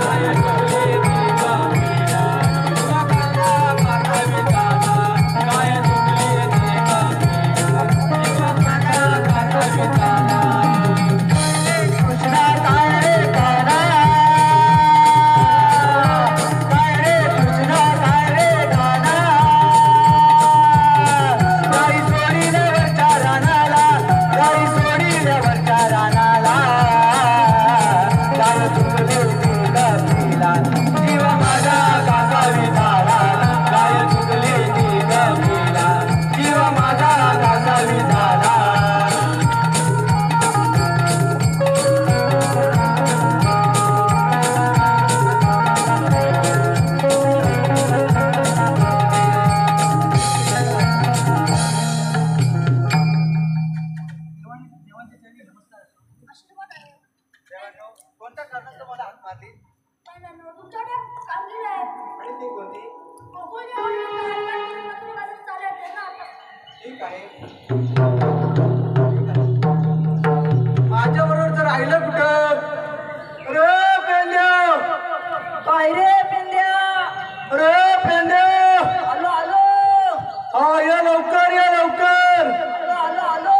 गाय चुकली ती कपिला जीव माझा माझा विचाला गाय चुकली ती कपिला जीव माझा माझा विचाला कृष्णा काय रे काना काय रे कृष्णा काय रे काना गाई सोडील्यावरच्या रानाला गाई सोडील्यावरच्या रानाला गाय चुकली ती कपिला जीव माझा कासा विचारा गाय चुकली ती कपिला जीव माझा कासा विचारा कोणत्या कारणास्तव मला हाक मारली तुमच्याकडे कामगिरी आहे. आणि ती कोणती? गोकुळच्या कोणी थाट माट करून मंदिर बाजूला चालले त्यांना अटक. ठीक आहे. माझ्या बरोबर तर राहिलं कुठं? अरे पेंद्या काय रे पेंद्या अरे पेंद्या आलो आलो हा या लवकर या लवकर. आलो आलो आलो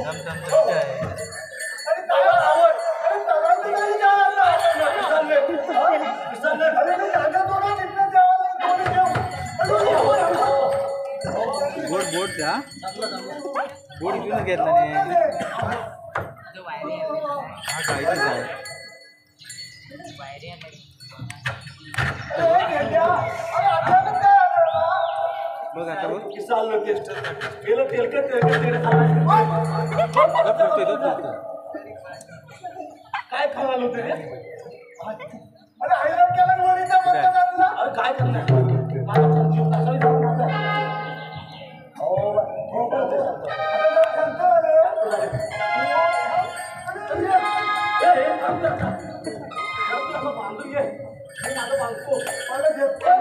अरे तवा आवड अरे तवा तर नाही जाणार विसरले विसरले अरे मी जागा तोडून तिथनं जावा बोट जा बोट घेऊन घेतला नाही हा काहीच आहे बघ आता बघ किसाल टेस्ट गेलं तेलकट तेलकट काय खाणार होते रे अरे हैराण केला वरीचा बंद झाला अरे काय करणार मला पण जीव कसा जाऊन आता हो बांधून घे आता बांधतो मला देतो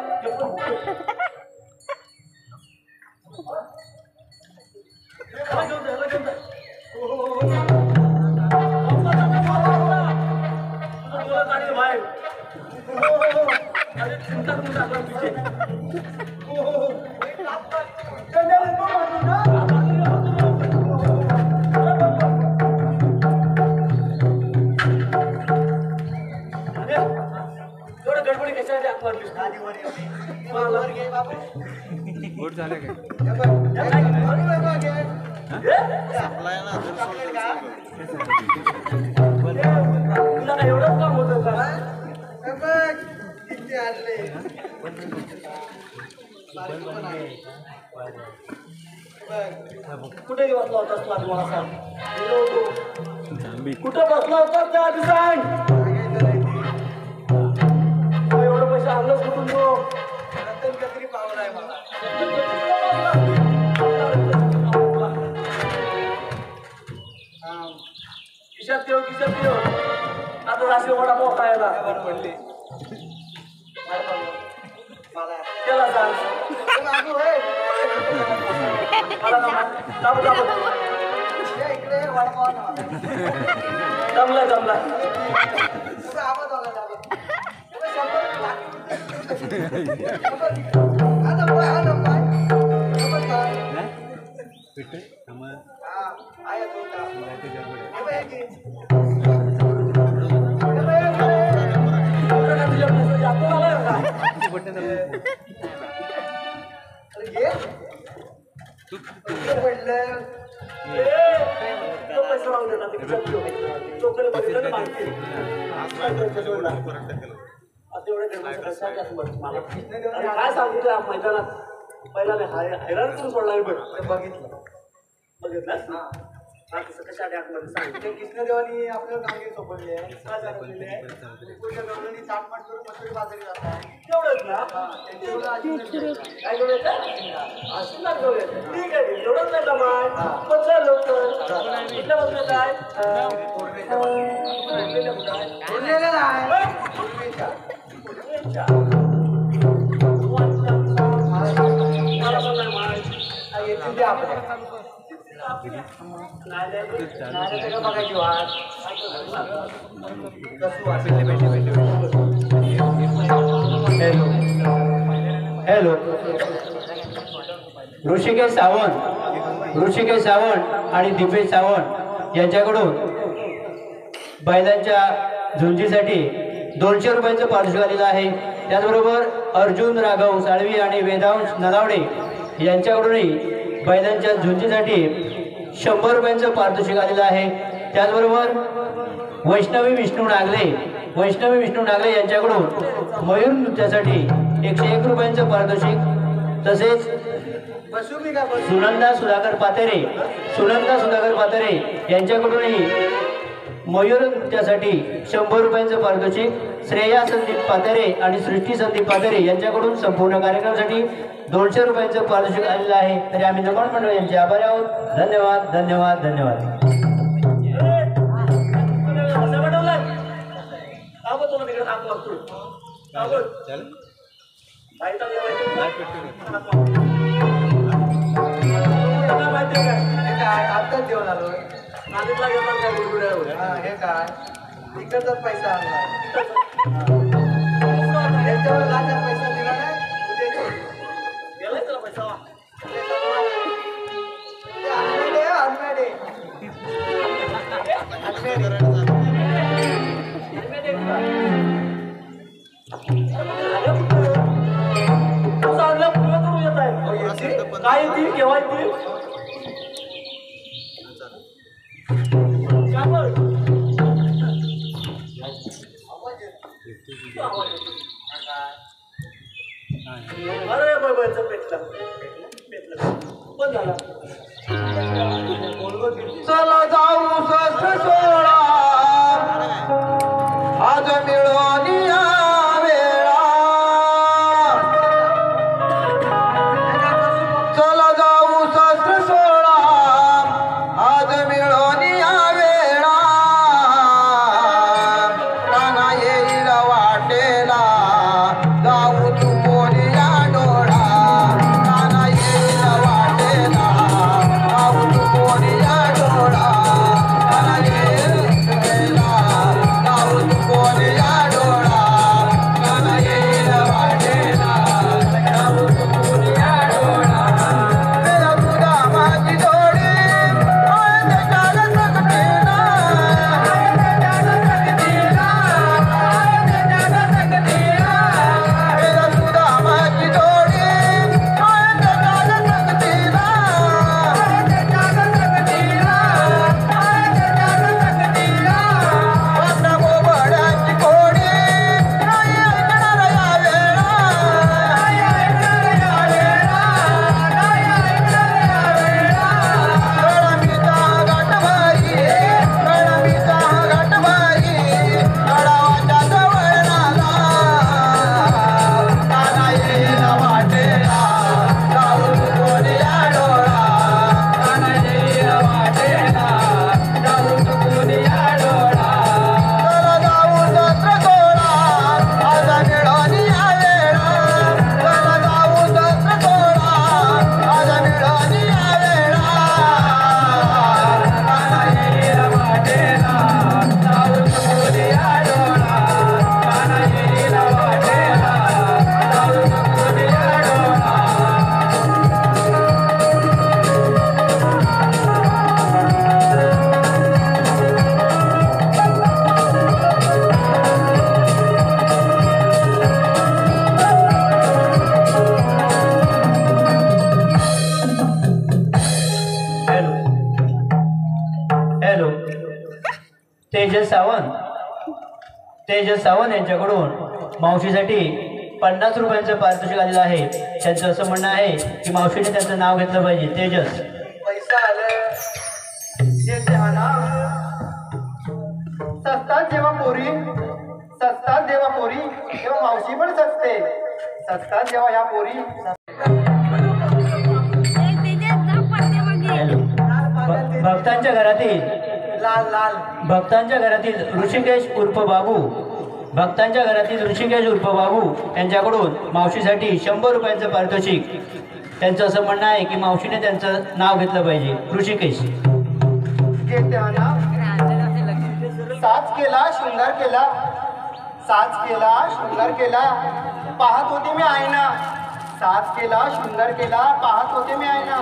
गडबडी कशाची बोट झालं काय तुला काय एवढंच काम होतं का कुठे बसला होतास तू आधी मला सांग कुठं बसला होतास त्या आधी सांग एवढं पैसे आणलंच कुठून तो कधी पावर आहे मला खिशात ठेव आता राशी वडापाव खायला पडली त्याला सांग जमला जमला काय सांगितलं मैदानात पहिला हैराण करून सोडला बघितलं कशा आतमध्ये सांगितलं कृष्णदेवानी आपल्याला कामगिरी सोपवली आहे चाटमाट करून मसुरी बाजारी जातात तेवढंच ना काय घेऊन येतं आशीर्वाद घेऊन येतं ठीक आहे एवढंच नाही जमाय कसं लवकर कुठल्या बसलं काय हॅलो ऋषिकेश सावंत आणि दीपेश सावंत यांच्याकडून बैलांच्या झुंजीसाठी 200 रुपयांचं पारितोषिक आलेलं आहे. त्याचबरोबर अर्जुन राघव साळवी आणि वेदांश नलावडे यांच्याकडूनही बैलांच्या झुंजीसाठी 100 रुपयांचं पारितोषिक आलेलं आहे. त्याचबरोबर वैष्णवी विष्णू नागले यांच्याकडून मयूर नृत्यासाठी 101 रुपयांचं पारितोषिक, तसेच सुनंदा सुधाकर पातेरे यांच्याकडूनही मयूर नृत्यासाठी 100 रुपयांचं पारितोषिक, श्रेया संदीप पातेरे आणि सृष्टी संदीप पातेरे यांच्याकडून संपूर्ण कार्यक्रमासाठी 200 रुपयांचं पारितोषिक आलेलं आहे. तरी आम्ही निर्माण मंडळ यांचे आभारी आहोत. धन्यवाद धन्यवाद धन्यवाद. हे काय तिकडचाच पैसा आणला पैसा दिला नाही गेलाय त्याला पैसा चांगलं पुढे करू येत आहे काय येतील केव्हा येतील अरे बाबाचं पेटलं पण झाला चला जाऊ सहस्र सोळा आज मिळून या वेळा चला जाऊ सहस्र सोळा आज मिळून या वेळा काना येईल वाटेला जाऊ तू कोणी या डोळा काना येईल वाटेला जाऊ तू कोणी या डोळा काना येईल वेळेला जाऊ तू कोणी या डोळा काना येईल वाटेला जाऊ तू कोणी या डोळा मेरा तुझा माझी जोडी आनंद जाग सकतेला मेरा तुझा माझी जोडी आनंद जाग सकतेला वाटा बोबड्याची कोडी नाही ऐकणार या वेळा कळंबीचा घाटबाई कळंबीचा घाटबाई गडावाच्या जवळ नाला काना येईल वाटेला जाऊ तू कोणी या डोळा काना येईल वाटेला जाऊ तू कोणी या डोळा चला जाऊ सहस्र सोळा आज मिळून या वेळा चला जाऊ सहस्र सोळा आज मिळून या वेळा काना येईल वाटेला जाऊ तू कोणी या डोळा काना येईल वाटेला जाऊ तू कोणी या डोळा हॅलो हॅलो तेजस सावंत यांच्याकडून मावशीसाठी 50 रुपयांचं पारितोषिक आलेलं आहे. त्यांचं असं म्हणणं आहे की मावशीने त्यांचं नाव घेतलं पाहिजे. तेजस पैसा आलं सस्तात जेव्हा पोरी तेव्हा मावशी पण सजते सस्तात जेव्हा ह्या पोरी हॅलो भक्तांच्या घरातील लाल भक्तांच्या घरातील ऋषिकेश उर्फ बाबू यांच्याकडून मावशीसाठी 100 रुपयांचं पारितोषिक. त्यांचं असं म्हणणं आहे की मावशीने त्यांचं नाव घेतलं पाहिजे. ऋषिकेश घेते हा ना साज केला शृंगार केला पाहत होते मी आईना साज केला शृंगार केला पाहत होते मी आईना.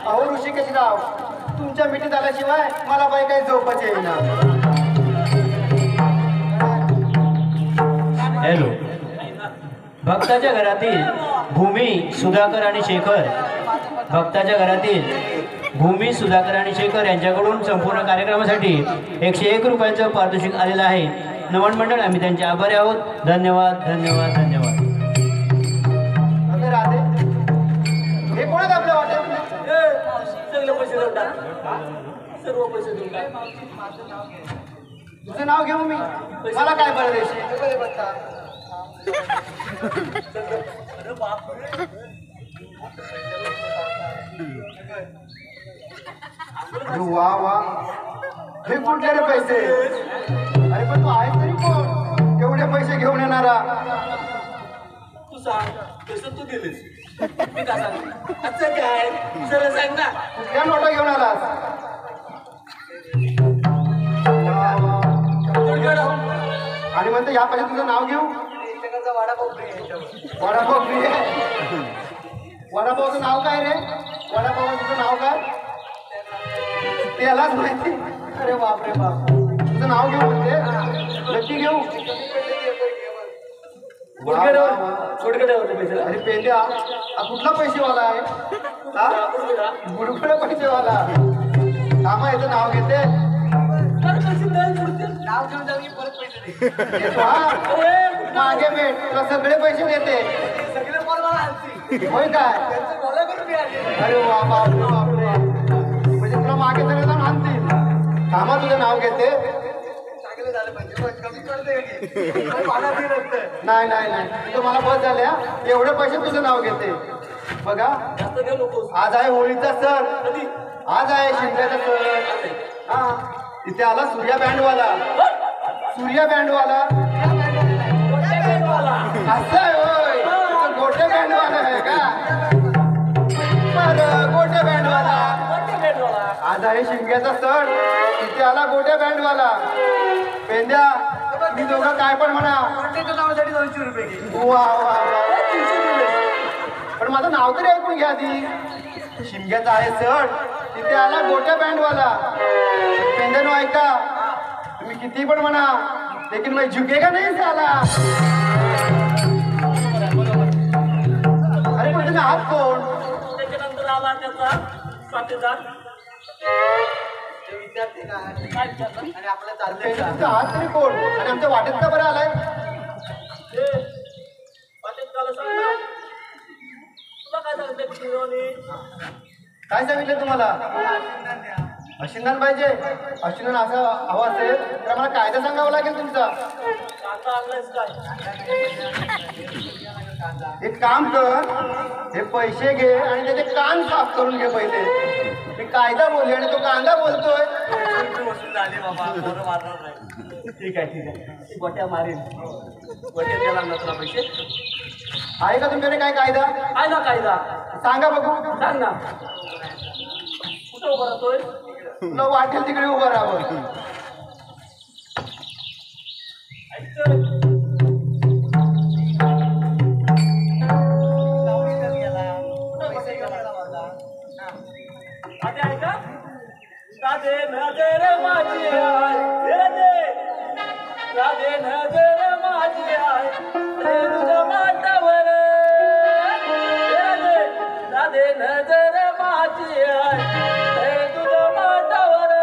अहो ऋषिकेशराव तुमच्या मिठीत आल्याशिवाय मला बाई काही झोपच येईना. हॅलो भक्ताच्या घरातील भूमी सुधाकर आणि शेखर यांच्याकडून संपूर्ण कार्यक्रमासाठी 101 रुपयांचं पारितोषिक आलेलं आहे. नमन मंडळ आम्ही त्यांचे आभारी आहोत. धन्यवाद धन्यवाद धन्यवाद. अगं राधे हे कोण आहेत आपल्या वाटेत सगळे पैसे देऊन टाक सर्व पैसे देऊन टाक तुझं नाव घेऊ मी मला काय बरं देशी वा वा हे कुठले रे पैसे अरे पण तू आहेस तरी कोण एवढे पैसे घेऊन येणारा तू सांग कसं तू दिलेस मी का सांग असं काय सरळ सांग ना कुठल्या नोटा घेऊन आलास आणि म्हणतो या पैसे तुझं नाव घेऊ वडापाव प्रिय वडापावचं नाव काय रे वडापाव तुझं नाव काय त्यालाच माहिती अरे बाप रे बाप तुझं नाव घेऊ म्हणते नक्की घेऊ अरे पेंड्या कुठला पैसेवाला आहे गुडगुडा पैसेवाला कामा याचं नाव घेते मागे भेट तुला सगळे पैसे देते होय काय अरे वा बापरे बापरे म्हणजे तुला मागे सगळे जण आणतील कामा तुझं नाव घेते नाही नाही नाही तुझं मला बस झाल्या एवढे पैसे तुझं नाव घेते बघा आज आहे होळीचा सण आज आहे शिमग्याचा सण हा तिथे आला सूर्या बँडवाला असं आहे होय गोटे बँडवाला आहे का बरं गोटे बँडवाला आज आहे शिमग्याचा सण तिथे आला गोटे बँडवाला पेंद्या मी दोघं काय पण म्हणा नावासाठी 200 रुपये वा वा पण माझं नाव तरी ऐकून घ्या आधी शिमग्याचा आहे सण तिथे आला गोट्या बँडवाला पेंद्यानो ऐका तुम्ही किती पण म्हणा लेकिन मैं झुकेगा नाही साला अरे पण तुम्ही आहात कोण त्याच्यानंतर आला त्याचा साथीदार आणि आपलं चाललंय तुमचा हात तरी कोण आणि आमच्या वाटेत का बरं आलाय काय सांगितलं तुम्हाला अशिंदन पाहिजे अशिंदन असा हवा असेल तर आम्हाला कायदा सांगावा लागेल तुमचा एक काम कर हे पैसे घे आणि त्याचे कान साफ करून घे पहिले मी कायदा बोलले आणि तो कांदा बोलतोय झाली बाबा बरं मारणार नाही ठीक आहे गोट्या मारेन गोट्या द्यायला लागणार तुला पैसे आहे का तुमच्याकडे काय कायदा आहे ना कायदा सांगा बघू सांग ना कुठं उभं राहतोय तुला वाटेल तिकडे उभं राहावं राधे नजर माझी राधे नजर माझी आहे तुझ्या माटावर राधे नजर माझी आहे तुझ्या माटावर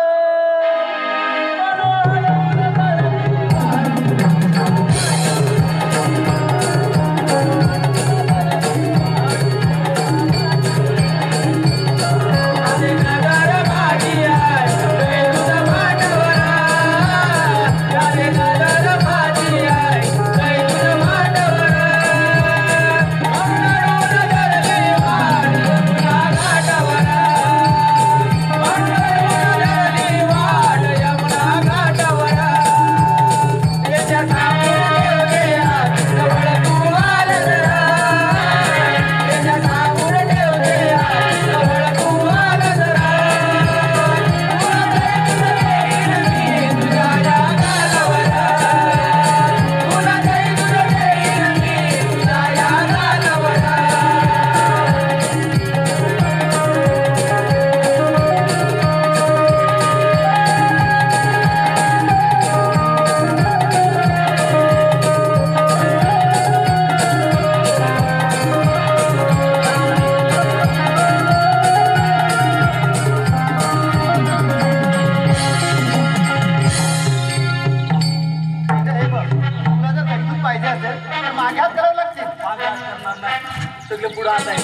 सगळे पुढं आता आहे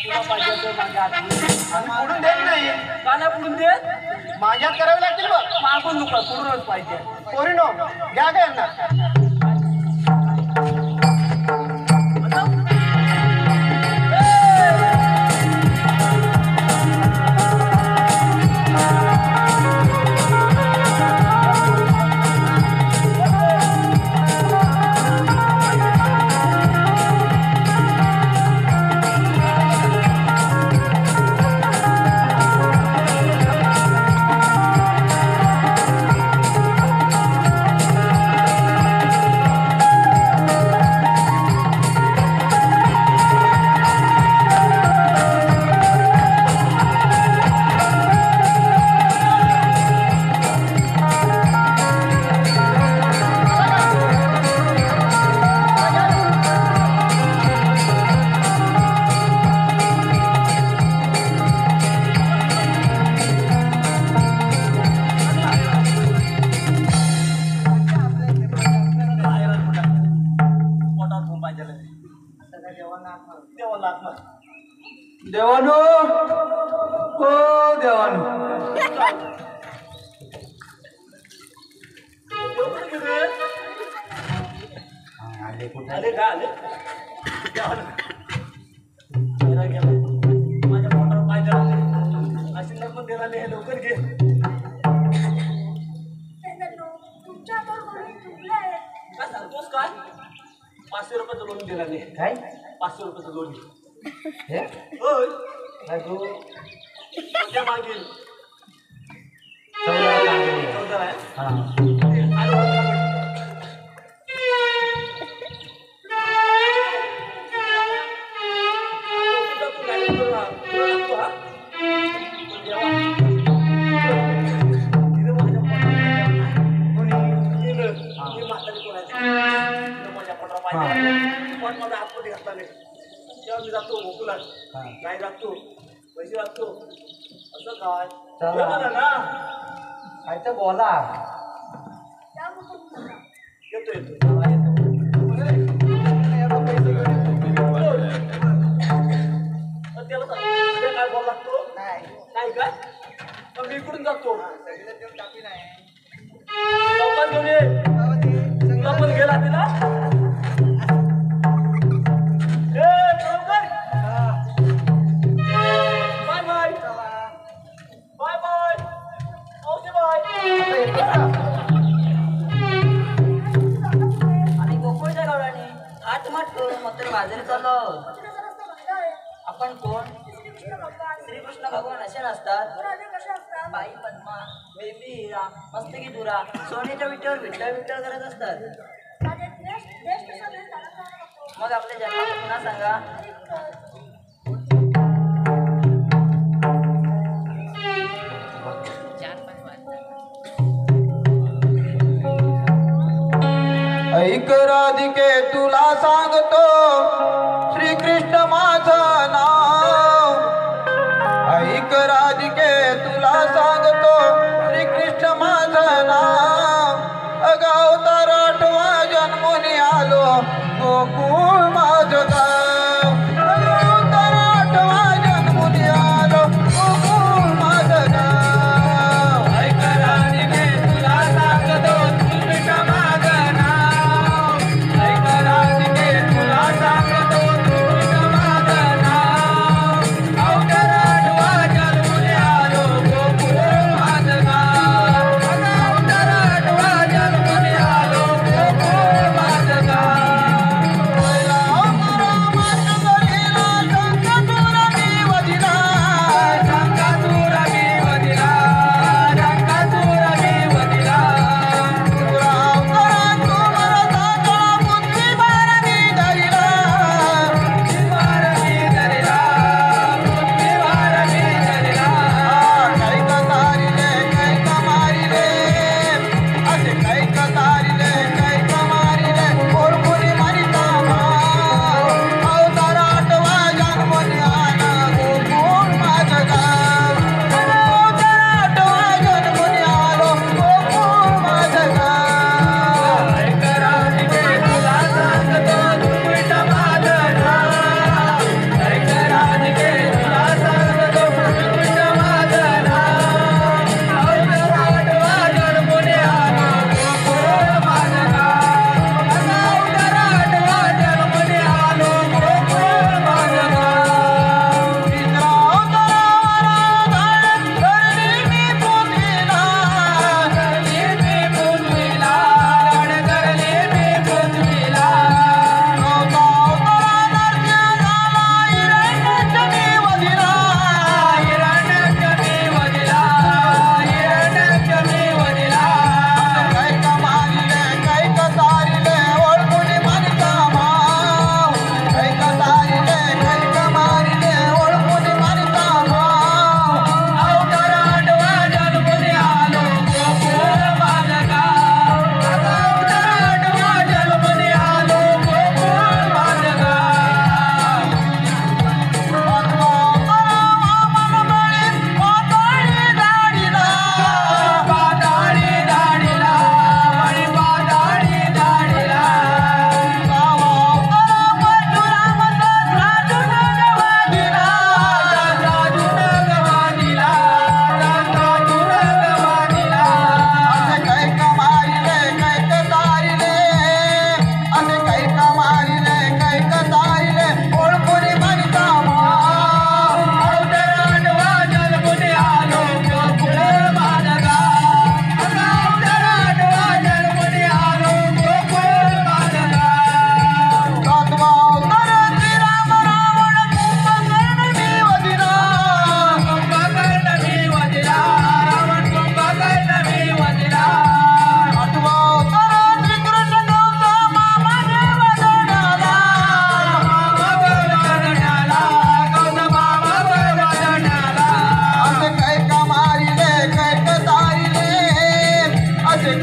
तुला पाहिजे तर मागे हात पुढून देत नाही का नाही पुढून देत माझ्यात करावे लागतील बघ मागून नुका पुढूनच पाहिजे पोरीनो घ्या का यांना देवानो ओ देवानो आले का आले माझ्या पोटावर पाय जळाले आशीर्वाद पण देणार नाही लवकर घे तुमच्या बरोबर चुकलंय. काय सांगतोस काय 500 रुपयाचं लोन दिला नाही काय 500 रुपयाचं लोन हे होय काय तू उद्या मागेल चौदा लागले. 14 आहे हा आलो मी जातो गोकुलात नाही जातो पैसे लागतो असं काय चला. मला ना काय तर बोला त्या मुकुंदाला. येतो येतो त्याला सांग, उद्या काय बोल लागतो नाही काय मग मी इकडून जातो लवकर घेऊन ये तुला पण गेला तिला bye bye bye bye okay bye आम्ही गोकुळच्या गावाने आठमठ करून मग बाजारी चाललो वचनाचा रस्ता बंद आहे. आपण कोण श्रीकृष्ण भगवान. श्रीकृष्ण भगवान असे नसतात तर अनेक कसे असतात. बाई पद्मा बेबी हिरा मस्तकी दुरा सोन्याच्या विटेवर विठ्ठल विठ्ठल करत असतात माझे देश देश कसा देश झाला का नको. मग आपल्या जन्माचं पुन्हा सांगा आणि उत्तर. ऐक राधिके तुला सांगतो श्रीकृष्ण माझं नाव ऐक राधिके तुला सांगतो श्रीकृष्ण माझं नाव अगावतार 8वा जन्मोनी आलो गोकुळ माझं गाव अगावतार 8वा जन्मोनी आलो गोकुळ माझं गाव ऐक राधिके तुला सांगतो श्रीकृष्ण माझं नाव ऐक राधिके तुला सांगतो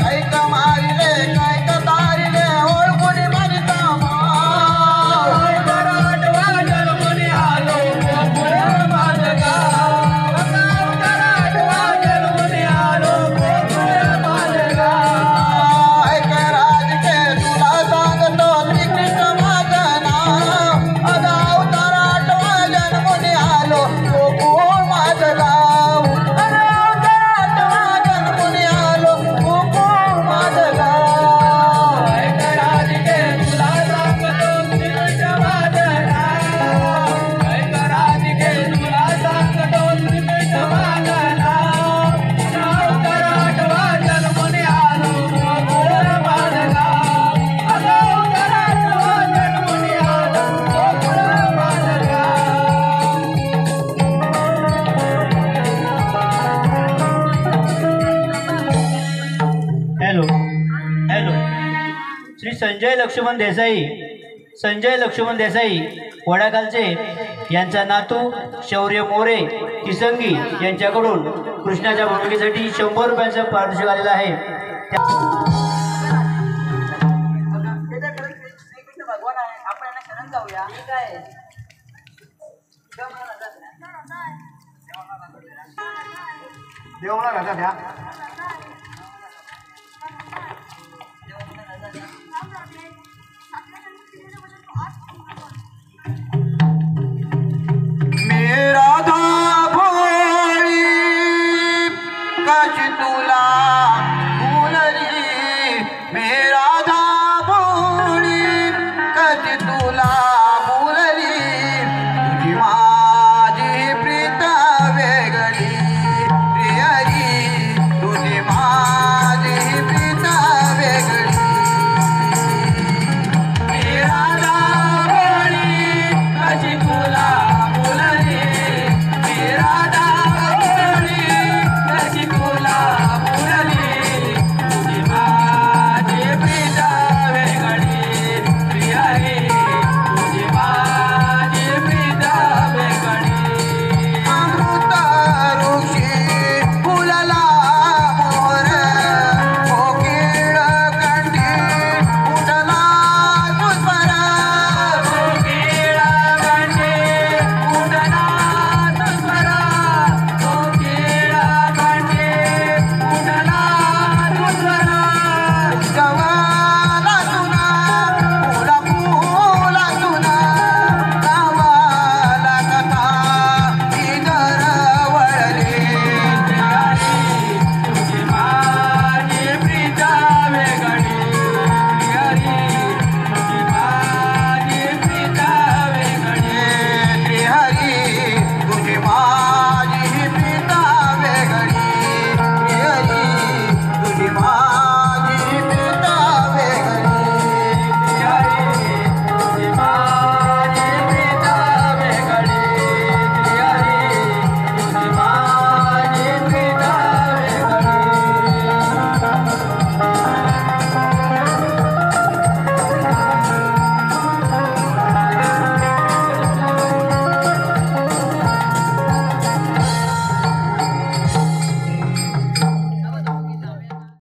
काय का मारिले काय का तारिले ओळखून मारिता श्री संजय लक्ष्मण देसाई वडाखालचे यांचा नातू शौर्य मोरे तिसंगी यांच्याकडून कृष्णाच्या भूमिकेसाठी 100 रुपयांचा पारितोषिक आलेला आहे. भगवान आहे आपण यांना शरण जाऊया. ठीक आहे. देवाला राजा द्या.